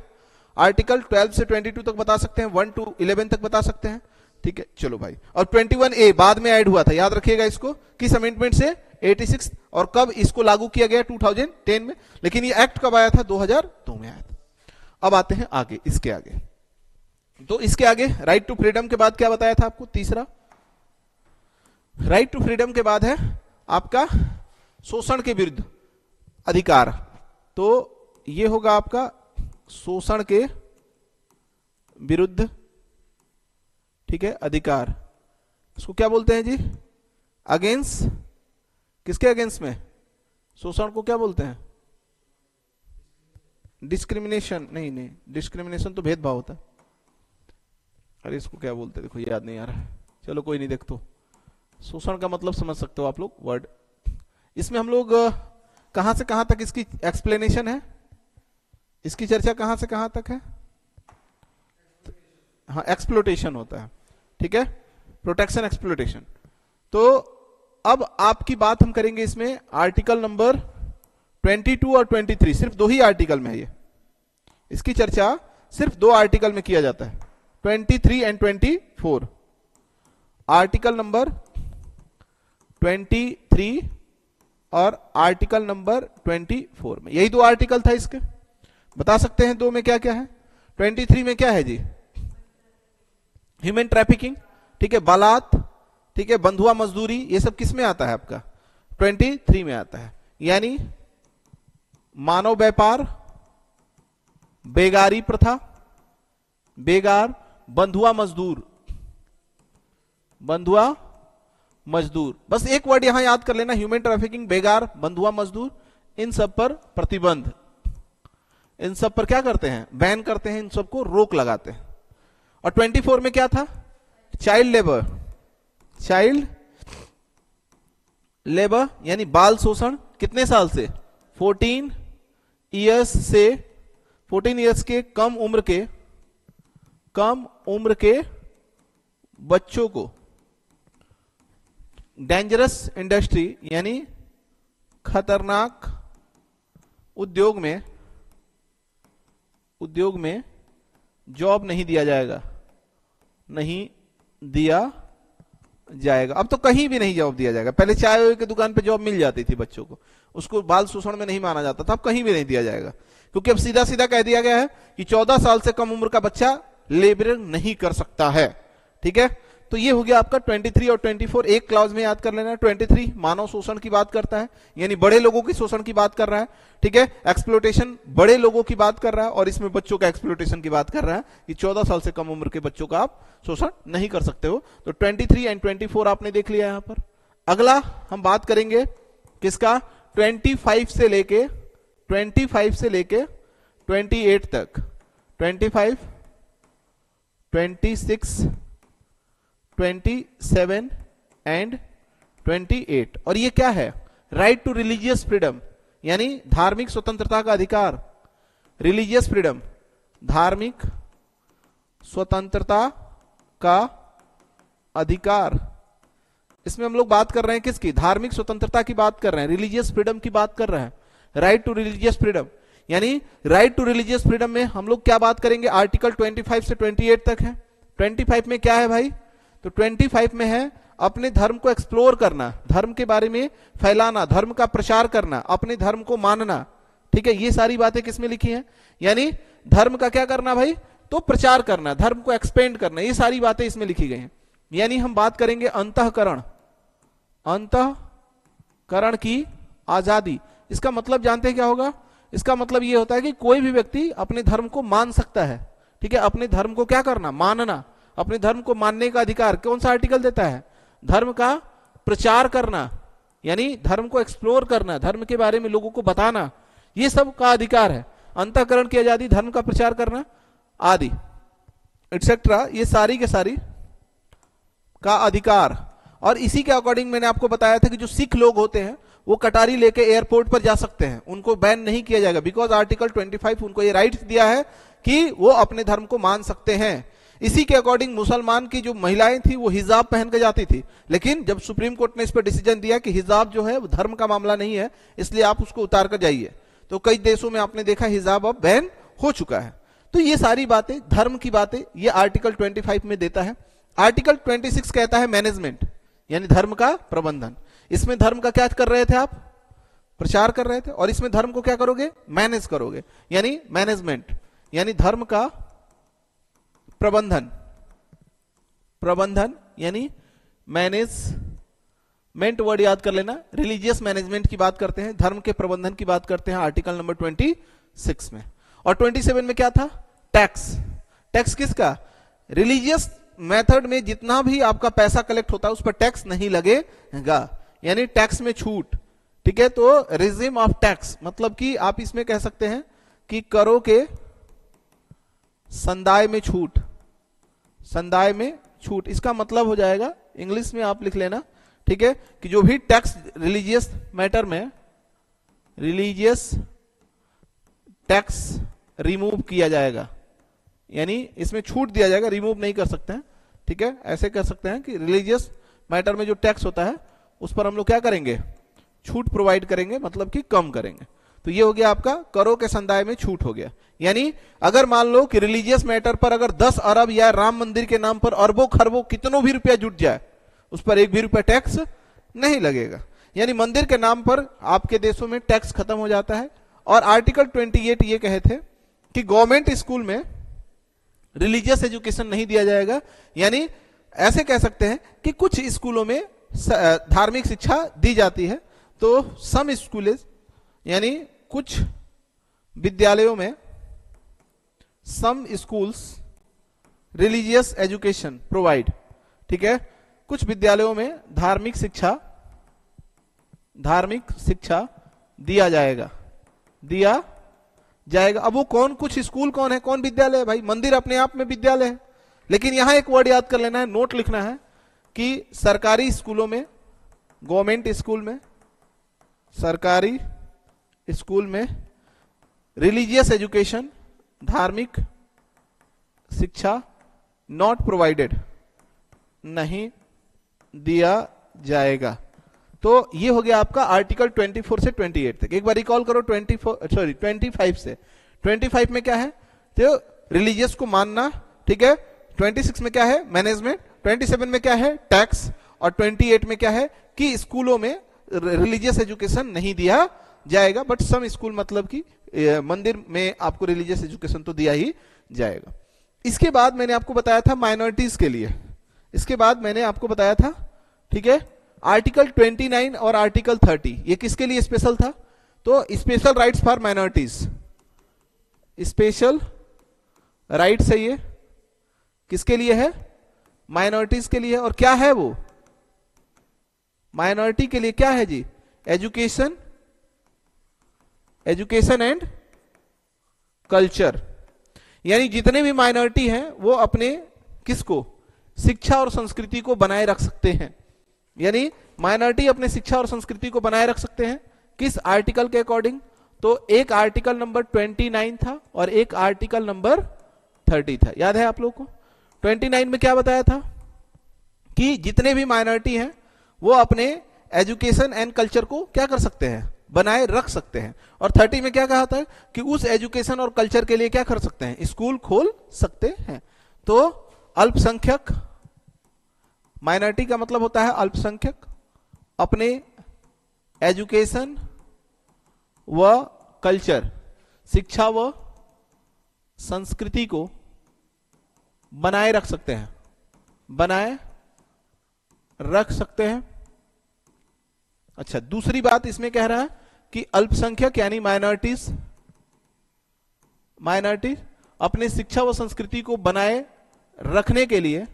आर्टिकल 12 से 22 तक बता सकते हैं, 1 to 11 तक बता सकते हैं, ठीक है। चलो भाई, और 21A बाद में ऐड हुआ था, याद रखिएगा इसको, किस अमेंडमेंट से? 86। और कब इसको लागू किया गया? 2010 में। लेकिन ये एक्ट कब आया था? 2002 में आया था। अब आते हैं आगे, इसके आगे तो इसके आगे राइट टू फ्रीडम के बाद क्या बताया था आपको? तीसरा राइट टू फ्रीडम के बाद है आपका शोषण के विरुद्ध अधिकार। तो ये होगा आपका शोषण के विरुद्ध, ठीक है, अधिकार। इसको क्या बोलते हैं जी? अगेंस्ट, किसके अगेंस्ट में? शोषण को क्या बोलते हैं? डिस्क्रिमिनेशन। नहीं नहीं, डिस्क्रिमिनेशन तो भेदभाव होता है। अरे इसको क्या बोलते हैं, देखो याद नहीं आ रहा है, चलो कोई नहीं, देख तो शोषण का मतलब समझ सकते हो आप लोग वर्ड। इसमें हम लोग कहां से कहां तक इसकी एक्सप्लेनेशन है, इसकी चर्चा कहां से कहां तक है? हाँ, एक्सप्लोटेशन होता है, ठीक है, प्रोटेक्शन एक्सप्लोटेशन। तो अब आपकी बात हम करेंगे इसमें आर्टिकल नंबर 22 और 23, सिर्फ दो ही आर्टिकल में है ये, इसकी चर्चा सिर्फ दो आर्टिकल में किया जाता है, 23 एंड 24। आर्टिकल नंबर 23 और आर्टिकल नंबर 24 में, यही दो आर्टिकल था इसके। बता सकते हैं दो में क्या क्या है? 23 में क्या है जी? ह्यूमन ट्रैफिकिंग, ठीक है, बालात, ठीक है, बंधुआ मजदूरी, ये सब किस में आता है आपका? 23 में आता है। यानी मानव व्यापार, बेगारी प्रथा, बेगार, बंधुआ मजदूर, बंधुआ मजदूर, बस एक वर्ड यहां याद कर लेना, ह्यूमन ट्रैफिकिंग, बेगार, बंधुआ मजदूर, इन सब पर प्रतिबंध, इन सब पर क्या करते हैं? बैन करते हैं, इन सबको रोक लगाते हैं। और 24 में क्या था? चाइल्ड लेबर, चाइल्ड लेबर यानी बाल शोषण, कितने साल से? 14 इयर्स से, 14 इयर्स के कम उम्र के बच्चों को डेंजरस इंडस्ट्री यानी खतरनाक उद्योग में जॉब नहीं दिया जाएगा, नहीं दिया जाएगा। अब तो कहीं भी नहीं जॉब दिया जाएगा। पहले चाय की दुकान पे जॉब मिल जाती थी बच्चों को, उसको बाल शोषण में नहीं माना जाता था, अब कहीं भी नहीं दिया जाएगा, क्योंकि अब सीधा सीधा कह दिया गया है कि 14 साल से कम उम्र का बच्चा लेबरिंग नहीं कर सकता है, ठीक है। तो ये हो गया आपका 23 और 24, एक क्लाउज में याद कर लेना। 23 मानव शोषण की बात करता है, यानी बड़े लोगों की शोषण की बात कर रहा है, ठीक है, एक्सप्लोटेशन बड़े लोगों की बात कर रहा है, और इसमें बच्चों का एक्सप्लोटेशन की बात कर रहा है कि 14 साल से कम उम्र के बच्चों का आप शोषण नहीं कर सकते हो। तो 23 एंड 24 आपने देख लिया यहां पर। अगला हम बात करेंगे किसका? 25 से लेके 28 तक, 25, 26, 27 एंड 28। और ये क्या है? राइट टू रिलीजियस फ्रीडम, यानी धार्मिक स्वतंत्रता का अधिकार। रिलीजियस फ्रीडम, धार्मिक स्वतंत्रता का अधिकार। इसमें हम लोग बात कर रहे हैं किसकी? धार्मिक स्वतंत्रता की बात कर रहे हैं, रिलीजियस फ्रीडम की बात कर रहे हैं। राइट टू रिलीजियस फ्रीडम, यानी राइट टू रिलीजियस फ्रीडम में हम लोग क्या बात करेंगे? आर्टिकल 25 से 28 तक है। 25 में क्या है भाई? तो 25 में है अपने धर्म को एक्सप्लोर करना, धर्म के बारे में फैलाना, धर्म का प्रचार करना, अपने धर्म को मानना, ठीक है। ये सारी बातें किसमें लिखी हैं? यानी धर्म का क्या करना भाई? तो प्रचार करना, धर्म को एक्सपेंड करना, ये सारी बातें इसमें लिखी गई हैं। यानी हम बात करेंगे अंतःकरण, अंतःकरण की आजादी। इसका मतलब जानते हैं क्या होगा? इसका मतलब ये होता है कि कोई भी व्यक्ति अपने धर्म को मान सकता है, ठीक है। अपने धर्म को क्या करना? मानना, अपने धर्म को मानने का अधिकार कौन सा आर्टिकल देता है? धर्म का प्रचार करना, यानी धर्म को एक्सप्लोर करना, धर्म के बारे में लोगों को बताना, ये सब का अधिकार है। अंतःकरण की आजादी, धर्म का प्रचार करना आदि एटसेट्रा, ये सारी के सारी का अधिकार। और इसी के अकॉर्डिंग मैंने आपको बताया था कि जो सिख लोग होते हैं वो कटारी लेके एयरपोर्ट पर जा सकते हैं, उनको बैन नहीं किया जाएगा, बिकॉज आर्टिकल 25 उनको ये राइट दिया है कि वो अपने धर्म को मान सकते हैं। इसी के अकॉर्डिंग मुसलमान की जो महिलाएं थी वो हिजाब पहन के जाती थी, लेकिन जब सुप्रीम कोर्ट ने इस पर डिसीजन दिया कि हिजाब जो है वो धर्म का मामला नहीं है, इसलिए आप उसको उतार कर जाइए, तो कई देशों में आपने देखा हिजाब अब बैन हो चुका है। तो ये सारी बातें, धर्म की बातें, ये आर्टिकल 25 में देता है। आर्टिकल 26 कहता है मैनेजमेंट, यानी धर्म का प्रबंधन। इसमें धर्म का क्या कर रहे थे आप? प्रचार कर रहे थे, और इसमें धर्म को क्या करोगे? मैनेज करोगे, यानी मैनेजमेंट, यानी धर्म का प्रबंधन, प्रबंधन यानी मैनेजमेंट वर्ड याद कर लेना, रिलीजियस मैनेजमेंट की बात करते हैं, धर्म के प्रबंधन की बात करते हैं आर्टिकल नंबर 26 में। और 27 में क्या था? टैक्स। टैक्स किसका? रिलीजियस मेथड में जितना भी आपका पैसा कलेक्ट होता है उस पर टैक्स नहीं लगेगा, यानी टैक्स में छूट। ठीक है, तो रिजिम ऑफ टैक्स मतलब कि आप इसमें कह सकते हैं कि करों के संदाय में छूट, संदाय में छूट, इसका मतलब हो जाएगा, इंग्लिश में आप लिख लेना, ठीक है, कि जो भी टैक्स रिलीजियस मैटर में, रिलीजियस टैक्स रिमूव किया जाएगा, यानी इसमें छूट दिया जाएगा, रिमूव नहीं कर सकते हैं। ठीक है, ऐसे कर सकते हैं कि रिलीजियस मैटर में जो टैक्स होता है उस पर हम लोग क्या करेंगे? छूट प्रोवाइड करेंगे, मतलब कि कम करेंगे। तो ये हो गया आपका करों के संदाय में छूट हो गया। यानी अगर मान लो कि रिलीजियस मैटर पर अगर 10 अरब या राम मंदिर के नाम पर अरबों खरबों कितनों भी रुपया जुट जाए, उस पर 1 भी रुपया टैक्स नहीं लगेगा। यानी मंदिर के नाम पर आपके देशों में टैक्स खत्म हो जाता है। और आर्टिकल 28 ये कहे थे कि गवर्नमेंट स्कूल में रिलीजियस एजुकेशन नहीं दिया जाएगा, यानी ऐसे कह सकते हैं कि कुछ स्कूलों में धार्मिक शिक्षा दी जाती है, तो सम स्कूल्स यानी कुछ विद्यालयों में, some schools religious education provide. ठीक है, कुछ विद्यालयों में धार्मिक शिक्षा दिया जाएगा, दिया जाएगा। अब वो कौन, कुछ स्कूल कौन है, कौन विद्यालय है? भाई मंदिर अपने आप में विद्यालय है। लेकिन यहां एक वर्ड याद कर लेना है, नोट लिखना है कि सरकारी स्कूलों में, गवर्नमेंट स्कूल में, सरकारी स्कूल में रिलीजियस एजुकेशन, धार्मिक शिक्षा नॉट प्रोवाइडेड, नहीं दिया जाएगा। तो ये हो गया आपका आर्टिकल 24 से 28 तक। एक बार रिकॉल करो 25 से। 25 में क्या है? तो रिलीजियस को मानना, ठीक है। 26 में क्या है? मैनेजमेंट। 27 में क्या है? टैक्स। और 28 में क्या है कि स्कूलों में रिलीजियस एजुकेशन नहीं दिया जाएगा, बट सम स्कूल मतलब कि मंदिर में आपको रिलीजियस एजुकेशन तो दिया ही जाएगा। इसके बाद मैंने आपको बताया था माइनॉरिटीज के लिए, इसके बाद मैंने आपको बताया था, ठीक है, आर्टिकल 29 और आर्टिकल 30, ये किसके लिए स्पेशल था? तो special rights for minorities, special rights है ये, किसके लिए है? माइनॉरिटीज के लिए। और क्या है वो? माइनॉरिटी के लिए क्या है जी? एजुकेशन, एजुकेशन एंड कल्चर, यानी जितने भी माइनॉरिटी हैं वो अपने किसको? शिक्षा और संस्कृति को बनाए रख सकते हैं। यानी माइनॉरिटी अपने शिक्षा और संस्कृति को बनाए रख सकते हैं किस आर्टिकल के अकॉर्डिंग? तो एक आर्टिकल नंबर 29 था और एक आर्टिकल नंबर 30 था। याद है आप लोग को? 29 में क्या बताया था कि जितने भी माइनॉरिटी हैं वो अपने एजुकेशन एंड कल्चर को क्या कर सकते हैं? बनाए रख सकते हैं। और 30 में क्या कहा था कि उस एजुकेशन और कल्चर के लिए क्या कर सकते हैं? स्कूल खोल सकते हैं। तो अल्पसंख्यक, माइनॉरिटी का मतलब होता है अल्पसंख्यक, अपने एजुकेशन व कल्चर, शिक्षा व संस्कृति को बनाए रख सकते हैं, बनाए रख सकते हैं। अच्छा, दूसरी बात इसमें कह रहा है कि अल्पसंख्यक यानी माइनॉरिटीज, माइनॉरिटी अपने शिक्षा व संस्कृति को बनाए रखने के लिए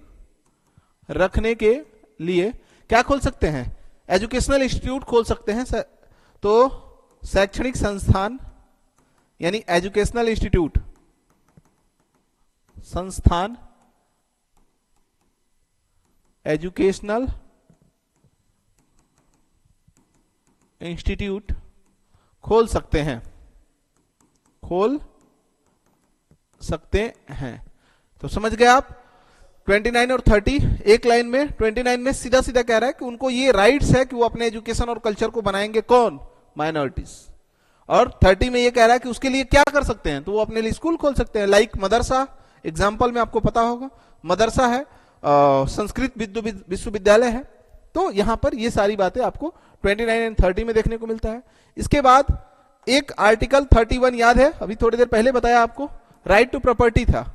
क्या खोल सकते हैं? एजुकेशनल इंस्टीट्यूट खोल सकते हैं। तो शैक्षणिक संस्थान यानी एजुकेशनल इंस्टीट्यूट, संस्थान, एजुकेशनल इंस्टीट्यूट खोल सकते हैं, खोल सकते हैं। तो समझ गए आप? 29 और 30 एक लाइन में। 29 में सीधा सीधा कह रहा है कि उनको ये राइट्स है कि वो अपने एजुकेशन और कल्चर को बनाएंगे, कौन? माइनॉरिटीज। और 30 में ये कह रहा है कि उसके लिए क्या कर सकते हैं? तो वो अपने लिए स्कूल खोल सकते हैं, लाइक मदरसा। एग्जाम्पल में आपको पता होगा, मदरसा है, संस्कृत विश्वविद्यालय है। तो यहां पर ये सारी बातें आपको 29 एंड 30 में देखने को मिलता है। इसके बाद एक आर्टिकल 31 याद है, अभी थोड़ी देर पहले बताया आपको, राइट टू प्रॉपर्टी था।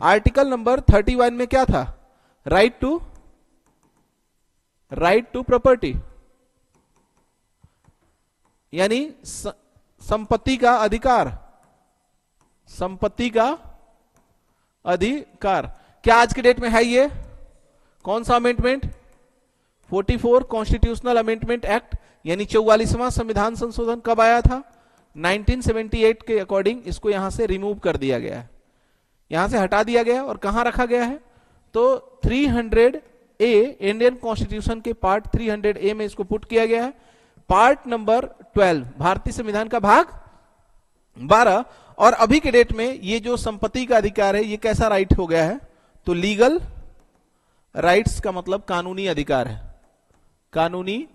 आर्टिकल नंबर 31 में क्या था? राइट टू प्रॉपर्टी, यानी संपत्ति का अधिकार, संपत्ति का अधिकार। क्या आज के डेट में है ये? कौन सा अमेंडमेंट? 44 कॉन्स्टिट्यूशनल अमेंडमेंट एक्ट, यानी 44वां संविधान संशोधन कब आया था? 1978 के अकॉर्डिंग इसको यहां से रिमूव कर दिया गया है, यहां से हटा दिया गया और कहां रखा गया है? तो 300A इंडियन कॉन्स्टिट्यूशन के पार्ट 300A में इसको पुट किया गया है। पार्ट नंबर 12 भारतीय संविधान का भाग 12। और अभी के डेट में ये जो संपत्ति का अधिकार है ये कैसा राइट हो गया है? तो लीगल राइट्स का मतलब कानूनी अधिकार है, कानूनी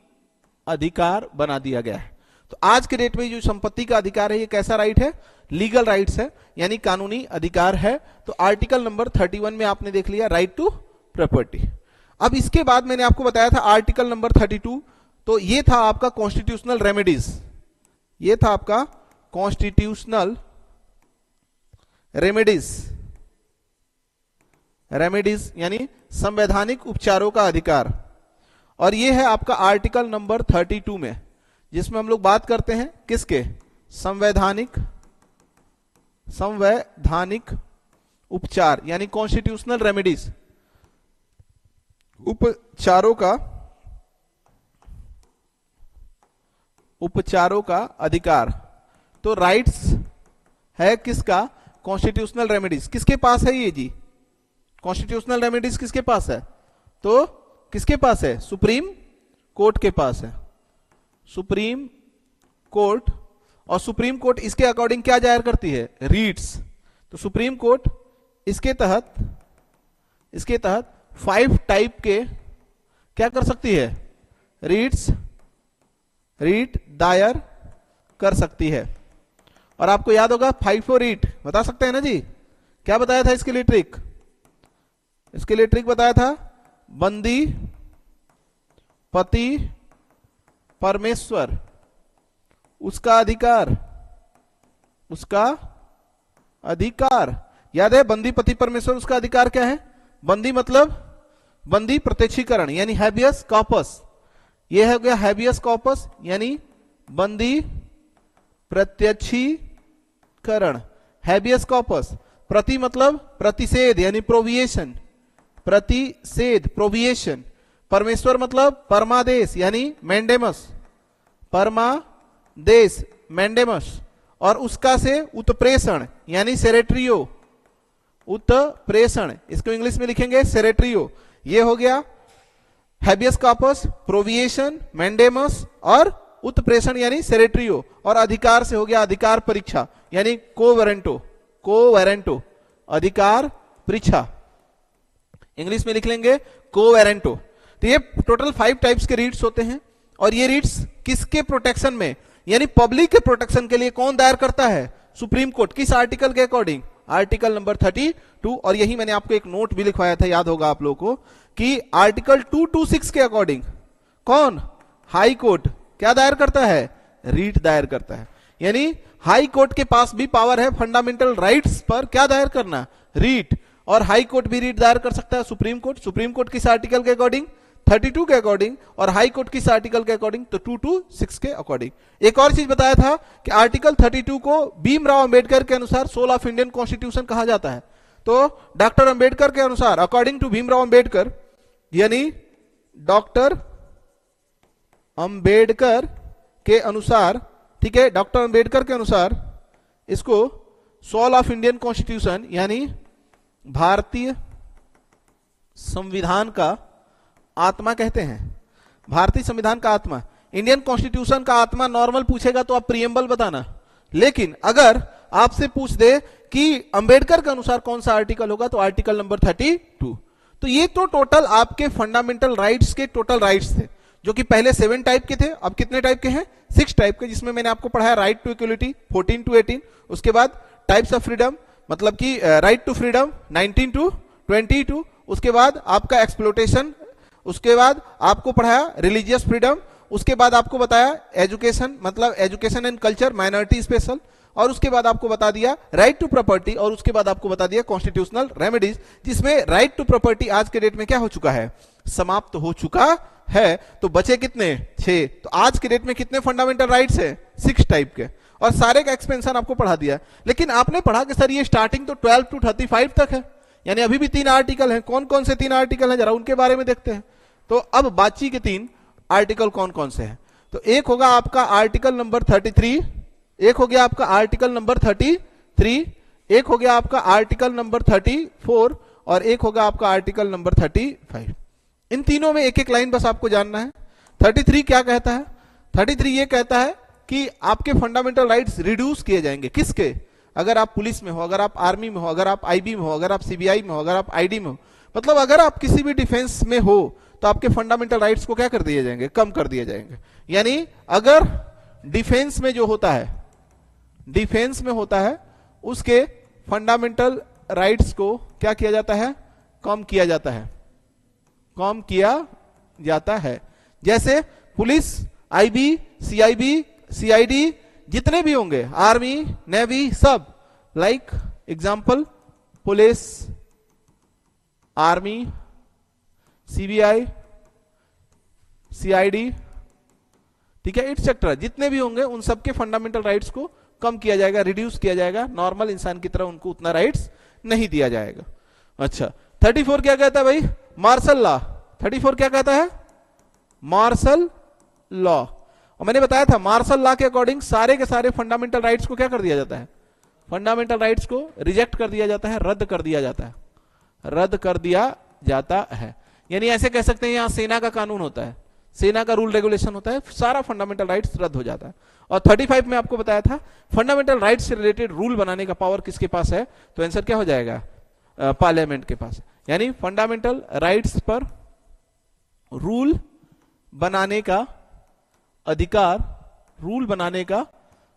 अधिकार बना दिया गया है। तो आज के डेट में जो संपत्ति का अधिकार है ये कैसा राइट है? लीगल राइट्स है, यानी कानूनी अधिकार है। तो आर्टिकल नंबर 31 में आपने देख लिया राइट टू प्रॉपर्टी। अब इसके बाद मैंने आपको बताया था आर्टिकल नंबर 32, तो ये था आपका कॉन्स्टिट्यूशनल रेमेडीज, ये था आपका कॉन्स्टिट्यूशनल रेमेडीज यानी संवैधानिक उपचारों का अधिकार। और ये है आपका आर्टिकल नंबर 32 में, जिसमें हम लोग बात करते हैं किसके? संवैधानिक उपचार यानी कॉन्स्टिट्यूशनल रेमेडीज, उपचारों का अधिकार। तो राइट्स है किसका? Constitutional remedies. किसके पास है ये जी? कॉन्स्टिट्यूशनल रेमेडीज किसके पास है? तो किसके पास है? सुप्रीम कोर्ट के पास है, सुप्रीम कोर्ट। और सुप्रीम कोर्ट इसके अकॉर्डिंग क्या जाहिर करती है? रीट्स। तो सुप्रीम कोर्ट इसके तहत 5 टाइप के क्या कर सकती है? रीट दायर कर सकती है। और आपको याद होगा 5 रीट बता सकते हैं ना जी? क्या बताया था इसके लिए ट्रिक? इसके लिए ट्रिक बताया था बंदी, पति, परमेश्वर, उसका अधिकार। याद है बंदी, पति, परमेश्वर, उसका अधिकार क्या है? बंदी मतलब बंदी प्रत्यक्षीकरण यानी हैबियस कॉर्पस। यह हो गया हैबियस कॉर्पस यानी बंदी प्रत्यक्षीकरण, हैबियस कॉर्पस। प्रति मतलब प्रतिषेध यानी प्रोविएशन, प्रतिषेध प्रोविएशन। परमेश्वर मतलब परमादेश यानी मैंडेमस, परमादेश मैंडेमस। और उसका से उत्प्रेषण यानी सेरेट्रियो, उत्प्रेषण, इसको इंग्लिश में लिखेंगे सेरेट्रियो। ये हो गया हैबियस कॉर्पस, प्रोविएशन, मैंडेमस और उत्प्रेषण यानी सेरेट्रियो। और अधिकार से हो गया अधिकार परीक्षा यानी कोवेरेंटो, अधिकार परीक्षा, इंग्लिश में लिख लेंगे कोवेरेंटो। तो ये टोटल 5 टाइप्स के रीट्स होते हैं। और ये रीट्स किसके प्रोटेक्शन में यानी पब्लिक के प्रोटेक्शन के लिए कौन दायर करता है? Supreme court. किस आर्टिकल के अकॉर्डिंग? Article number 32। और यही मैंने आपको एक नोट भी लिखवाया था, याद होगा आप लोगों को, कि आर्टिकल 226 के अकॉर्डिंग कौन? हाई कोर्ट क्या दायर करता है? रीट दायर करता है। यानी हाई कोर्ट के पास भी पावर है फंडामेंटल राइट्स पर क्या दायर करना? रीट। और हाई कोर्ट भी रीट दायर कर सकता है सुप्रीम कोर्ट। सुप्रीम कोर्ट किस आर्टिकल के अकॉर्डिंग? 32 के अकॉर्डिंग। और हाई कोर्ट किस आर्टिकल के अकॉर्डिंग? तो 226 के अकॉर्डिंग। एक और चीज बताया था कि आर्टिकल 32 को भीमराव अंबेडकर के अनुसार सोल ऑफ इंडियन कॉन्स्टिट्यूशन कहा जाता है। तो डॉक्टर अंबेडकर के अनुसार, अकॉर्डिंग टू भीमराव अंबेडकर, यानी डॉक्टर अंबेडकर के अनुसार, ठीक है, डॉक्टर अंबेडकर के अनुसार इसको सोल ऑफ इंडियन कॉन्स्टिट्यूशन यानी भारतीय संविधान का आत्मा कहते हैं। भारतीय संविधान का आत्मा, इंडियन कॉन्स्टिट्यूशन का आत्मा नॉर्मल पूछेगा तो आप प्रियम्बल बताना। लेकिन अगर आपसे पूछ दे कि अंबेडकर के अनुसार कौन सा आर्टिकल होगा, तो आर्टिकल नंबर 32। तो ये तो टोटल आपके फंडामेंटल राइट्स के टोटल राइट्स थे, जो कि पहले 7 टाइप के थे, अब कितने टाइप के हैं? 6 टाइप के, जिसमें मैंने आपको पढ़ाया राइट टू इक्वलिटी 14 to 18। उसके बाद टाइप्स ऑफ फ्रीडम मतलब कि राइट टू फ्रीडम 19 to 22। उसके बाद आपका एक्सप्लोटेशन, उसके बाद आपको पढ़ाया रिलीजियस फ्रीडम, उसके बाद आपको बताया एजुकेशन मतलब education and culture minority special, और उसके बाद आपको बता दिया राइट टू प्रॉपर्टी, और उसके बाद आपको बता दिया कॉन्स्टिट्यूशनल रेमेडीज, जिसमें राइट टू प्रॉपर्टी आज के डेट में क्या हो चुका है, समाप्त हो चुका है। तो बचे कितने, 6। तो आज के डेट में कितने फंडामेंटल राइट्स है, 6 टाइप के, और सारे का एक्सपेंशन आपको पढ़ा दिया। लेकिन आपने पढ़ा कि सर ये स्टार्टिंग तो 12 to 35 तक है, यानी अभी भी 3 आर्टिकल हैं। कौन कौन से 3 आर्टिकल हैं, जरा उनके बारे में देखते हैं। तो अब बाकी के 3 आर्टिकल कौन कौन से हैं, तो एक होगा आपका आर्टिकल नंबर 33, एक हो गया आपका आर्टिकल नंबर 33, एक हो गया आपका आर्टिकल नंबर 34, और एक होगा आपका आर्टिकल नंबर 35। इन तीनों में एक एक लाइन बस आपको जानना है। 33 क्या कहता है, 33 ये कहता है कि आपके फंडामेंटल राइट्स रिड्यूस किए जाएंगे। किसके, अगर आप पुलिस में हो, अगर आप आर्मी में हो, अगर आप आईबी में हो, अगर आप सीबीआई में हो, अगर आप आईडी में हो, मतलब अगर आप किसी भी डिफेंस में हो तो आपके फंडामेंटल राइट्स को क्या कर दिए जाएंगे, कम कर दिए जाएंगे। यानी अगर डिफेंस में जो होता है, डिफेंस में होता है, उसके फंडामेंटल राइट्स को क्या किया जाता है, कम किया जाता है, कम किया जाता है। जैसे पुलिस, आईबी, सीआईबी, सीआईडी जितने भी होंगे, आर्मी, नेवी, सब, like example police, army, CBI, CID, ठीक है, एटसेट्रा, जितने भी होंगे उन सबके फंडामेंटल राइट्स को कम किया जाएगा, रिड्यूस किया जाएगा। नॉर्मल इंसान की तरह उनको उतना राइट्स नहीं दिया जाएगा। अच्छा, 34 क्या कहता है भाई, मार्शल लॉ। 34 क्या कहता है, मार्शल लॉ। और मैंने बताया था मार्शल लॉ के अकॉर्डिंग सारे के सारे फंडामेंटल राइट्स को क्या कर दिया जाता है, फंडामेंटल राइट्स को रिजेक्ट कर दिया जाता है, रद्द कर दिया जाता है, रद्द कर दिया जाता है। यानी ऐसे कह सकते हैं यहां सेना का कानून होता है, सेना का रूल रेगुलेशन होता है, सारा फंडामेंटल राइट्स रद्द हो जाता है। और 35 में आपको बताया था फंडामेंटल राइट्स से रिलेटेड रूल बनाने का पावर किसके पास है, तो आंसर क्या हो जाएगा, पार्लियामेंट के पास। यानी फंडामेंटल राइट्स पर रूल बनाने का अधिकार, रूल बनाने का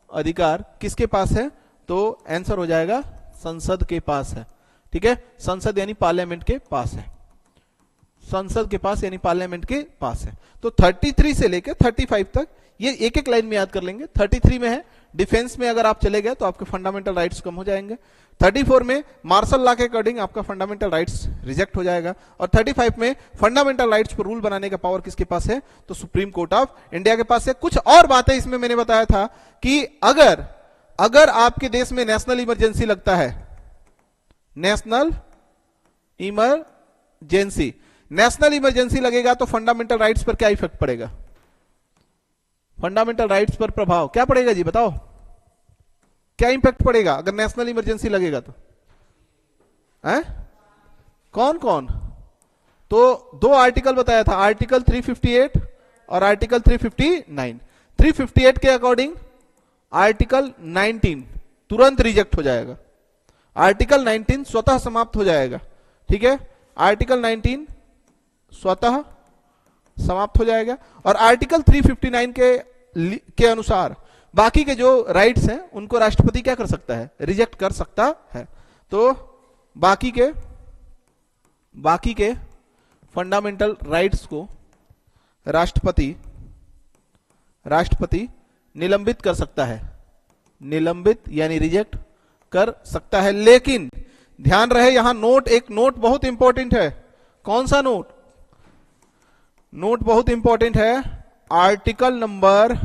अधिकार किसके पास है, तो आंसर हो जाएगा संसद के पास है। ठीक है, संसद यानी पार्लियामेंट के पास है, संसद के पास यानी पार्लियामेंट के पास है। तो 33 से लेकर 35 तक ये एक एक लाइन में याद कर लेंगे। 33 में है डिफेंस में अगर आप चले गए तो आपके फंडामेंटल राइट्स कम हो जाएंगे। 34 में मार्शल लॉ के अकॉर्डिंग आपका फंडामेंटल राइट्स रिजेक्ट हो जाएगा। और 35 में फंडामेंटल राइट्स पर रूल बनाने का पावर किसके पास है, तो सुप्रीम कोर्ट ऑफ इंडिया के पास है। कुछ और बातें इसमें मैंने बताया था कि अगर आपके देश में नेशनल इमरजेंसी लगता है, नेशनल इमरजेंसी, नेशनल इमरजेंसी लगेगा तो फंडामेंटल राइट्स पर क्या इफेक्ट पड़ेगा, फंडामेंटल राइट्स पर प्रभाव क्या पड़ेगा जी, बताओ क्या इंपैक्ट पड़ेगा अगर नेशनल इमरजेंसी लगेगा तो कौन कौन, तो 2 आर्टिकल बताया था, आर्टिकल 358 और आर्टिकल 359। 358 के अकॉर्डिंग आर्टिकल 19 तुरंत रिजेक्ट हो जाएगा, आर्टिकल 19 स्वतः समाप्त हो जाएगा। ठीक है, आर्टिकल 19 स्वतः समाप्त हो जाएगा। और आर्टिकल 359 के अनुसार बाकी के जो राइट्स हैं उनको राष्ट्रपति क्या कर सकता है, रिजेक्ट कर सकता है। तो बाकी के फंडामेंटल राइट्स को राष्ट्रपति निलंबित कर सकता है, निलंबित यानी रिजेक्ट कर सकता है। लेकिन ध्यान रहे यहां नोट, एक नोट बहुत इंपॉर्टेंट है। कौन सा नोट, नोट बहुत इंपॉर्टेंट है, आर्टिकल नंबर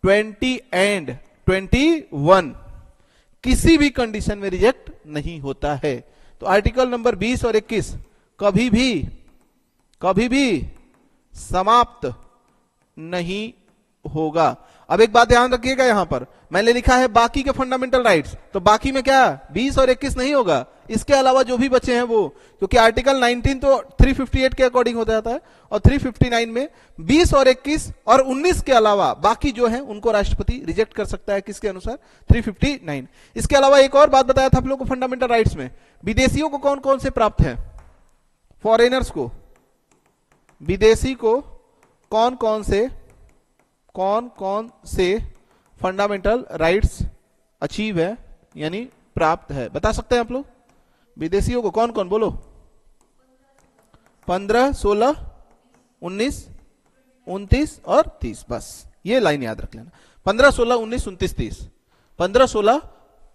20 एंड 21 किसी भी कंडीशन में रिजेक्ट नहीं होता है। तो आर्टिकल नंबर 20 और 21 कभी भी समाप्त नहीं होगा। अब एक बात ध्यान रखिएगा, यहां पर मैंने लिखा है बाकी के फंडामेंटल राइट्स, तो बाकी में क्या 20 और 21 नहीं होगा, इसके अलावा जो भी बचे हैं वो, क्योंकि आर्टिकल 19 तो 358 के अकॉर्डिंग हो जाता है और 359 में 20 और 21 और 19 के अलावा बाकी जो है उनको राष्ट्रपति रिजेक्ट कर सकता है। किसके अनुसार, 359। इसके अलावा एक और बात बताया था आप लोगों को फंडामेंटल राइट्स में, विदेशियों को कौन कौन से प्राप्त है, फॉरेनर्स को, विदेशी को कौन कौन से फंडामेंटल राइट्स अचीव है यानी प्राप्त है, बता सकते हैं आप लोग, विदेशियों को कौन कौन, बोलो। 15, 16, 19, 29 और 30, बस ये लाइन याद रख लेना, 15, 16, 19, 29, 30। 15, 16,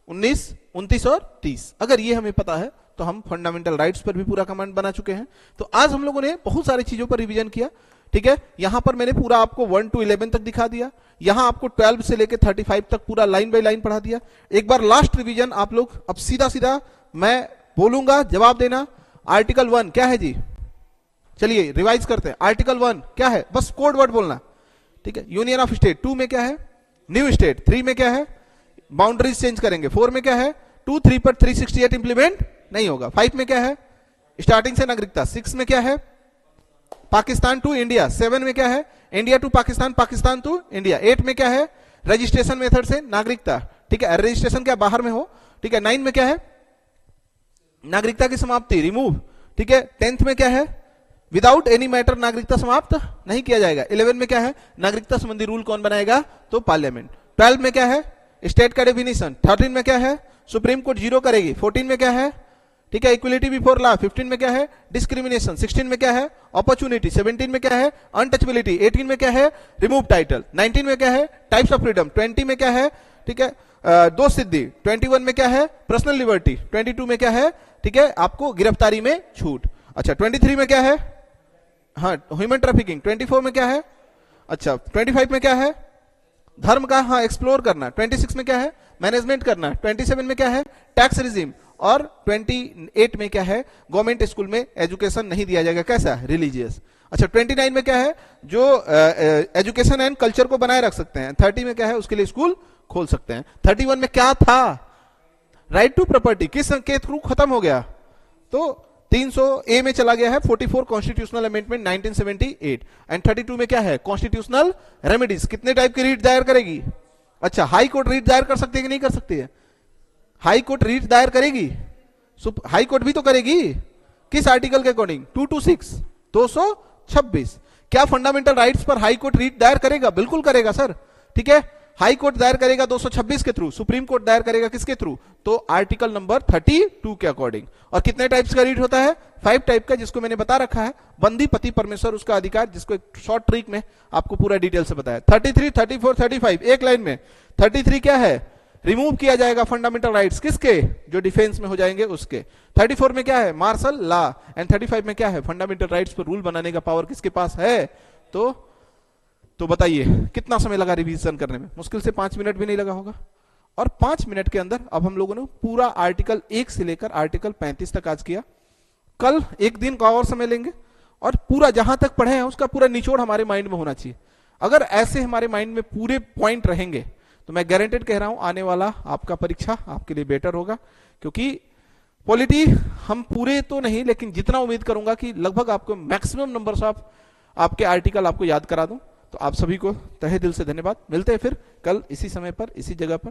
19, 29 और 30। अगर ये हमें पता है तो हम फंडामेंटल राइट्स पर भी पूरा कमांड बना चुके हैं। तो आज हम लोगों ने बहुत सारी चीजों पर रिवीजन किया, ठीक है। यहां पर मैंने पूरा आपको 1 to 11 तक दिखा दिया, यहां आपको 12 से लेकर 35 तक पूरा लाइन बाय लाइन पढ़ा दिया। एक बार लास्ट रिवीजन आप लोग, अब सीधा सीधा मैं बोलूंगा, जवाब देना। आर्टिकल 1 क्या है जी? चलिए रिवाइज करते हैं। आर्टिकल 1 क्या है? बस कोड वर्ड बोलना, ठीक है। Union of state. 2 में क्या है? New state. 3 में क्या है? बाउंड्रीज चेंज करेंगे। 4 में क्या है? 2, 3 पर 368 इंप्लीमेंट नहीं होगा। 5 में क्या है? स्टार्टिंग से नागरिकता। 6 में क्या है? Pakistan to India. 7 में क्या है? India to Pakistan, Pakistan to India. 8 में क्या है? रजिस्ट्रेशन मेथड से नागरिकता, ठीक है। रजिस्ट्रेशन क्या बाहर में हो, ठीक है। 9 में क्या है? नागरिकता की समाप्ति, रिमूव, ठीक है। 10th में क्या है? विदाउट एनी मैटर नागरिकता समाप्त नहीं किया जाएगा। 11 में क्या है? नागरिकता संबंधी रूल कौन बनाएगा? तो पार्लियामेंट। 12 में क्या है? स्टेट का डेफिनेशन। 13 में क्या है? सुप्रीम कोर्ट जीरो करेगी। 14 में क्या है? ठीक है, इक्वलिटी बिफोर लॉ। 15 में क्या है? डिस्क्रिमिनेशन। 16 में क्या है? अपॉर्चुनिटी। 17 में क्या है? अनटचेबिलिटी। 18 में क्या है? Remove title. 19 में क्या है? Types of freedom. 20 में क्या है? ठीक है, दो सिद्धि। 21 में क्या है? Personal liberty. 22 में क्या है? ठीक है, आपको गिरफ्तारी में छूट। अच्छा, 23 में क्या है? हाँ, ह्यूमन ट्रैफिकिंग। 24 में क्या है? अच्छा, 25 में क्या है? धर्म का हाँ एक्सप्लोर करना। 26 में क्या है? मैनेजमेंट करना। 27 में क्या है? Tax regime. और 28 में क्या है? गवर्नमेंट स्कूल में एजुकेशन नहीं दिया जाएगा। कैसा? रिलीजियस। अच्छा, 29 में क्या है? जो एजुकेशन एंड कल्चर को बनाए रख सकते हैं। 30 में क्या है? उसके लिए स्कूल खोल सकते हैं। 31 में क्या था? Right to property. किस के थ्रू खत्म हो गया? तो 300A में चला गया है। 44 कॉन्स्टिट्यूशनल अमेंडमेंट 1978। एंड 32 में क्या है? Constitutional remedies. कितने टाइप की रीट दायर करेगी? अच्छा, हाई कोर्ट रीट दायर कर सकती है कि नहीं कर सकती है? हाई कोर्ट रीट दायर करेगी। हाई कोर्ट भी तो करेगी। किस आर्टिकल के अकॉर्डिंग? 226, 226। क्या फंडामेंटल राइट्स पर हाई कोर्ट रीट दायर करेगा? बिल्कुल करेगा सर, ठीक है। हाई कोर्ट दायर करेगा 226 के थ्रू। सुप्रीम कोर्ट दायर करेगा किसके थ्रू? तो आर्टिकल नंबर 32 के अकॉर्डिंग। और कितने टाइप्स का रीट होता है? 5 टाइप का, जिसको मैंने बता रखा है। बंदी, पति, परमेश्वर, उसका अधिकार, जिसको एक शॉर्ट ट्रिक में आपको पूरा डिटेल से बताया। 33, 34, 35 एक लाइन में। 33 क्या है? रिमूव किया जाएगा फंडामेंटल राइट्स। किसके? जो डिफेंस में हो जाएंगे उसके। 34 में क्या है? Martial law. एंड 35 में क्या है? फंडामेंटल राइट्स पर रूल बनाने का पावर किसके पास है? तो बताइए कितना समय लगा रिवीजन करने में? मुश्किल से 5 मिनट भी नहीं लगा होगा। और 5 मिनट के अंदर अब हम लोगों ने पूरा आर्टिकल 1 से लेकर आर्टिकल 35 तक आज किया। कल एक दिन का और समय लेंगे और पूरा जहां तक पढ़े हैं उसका पूरा निचोड़ हमारे माइंड में होना चाहिए। अगर ऐसे हमारे माइंड में पूरे पॉइंट रहेंगे तो मैं गारंटेड कह रहा हूं आने वाला आपका परीक्षा आपके लिए बेटर होगा। क्योंकि पॉलिटी हम पूरे तो नहीं, लेकिन जितना उम्मीद करूंगा कि लगभग आपको मैक्सिमम नंबर्स ऑफ आपके आर्टिकल आपको याद करा दूं। तो आप सभी को तहे दिल से धन्यवाद। मिलते हैं फिर कल इसी समय पर, इसी जगह पर।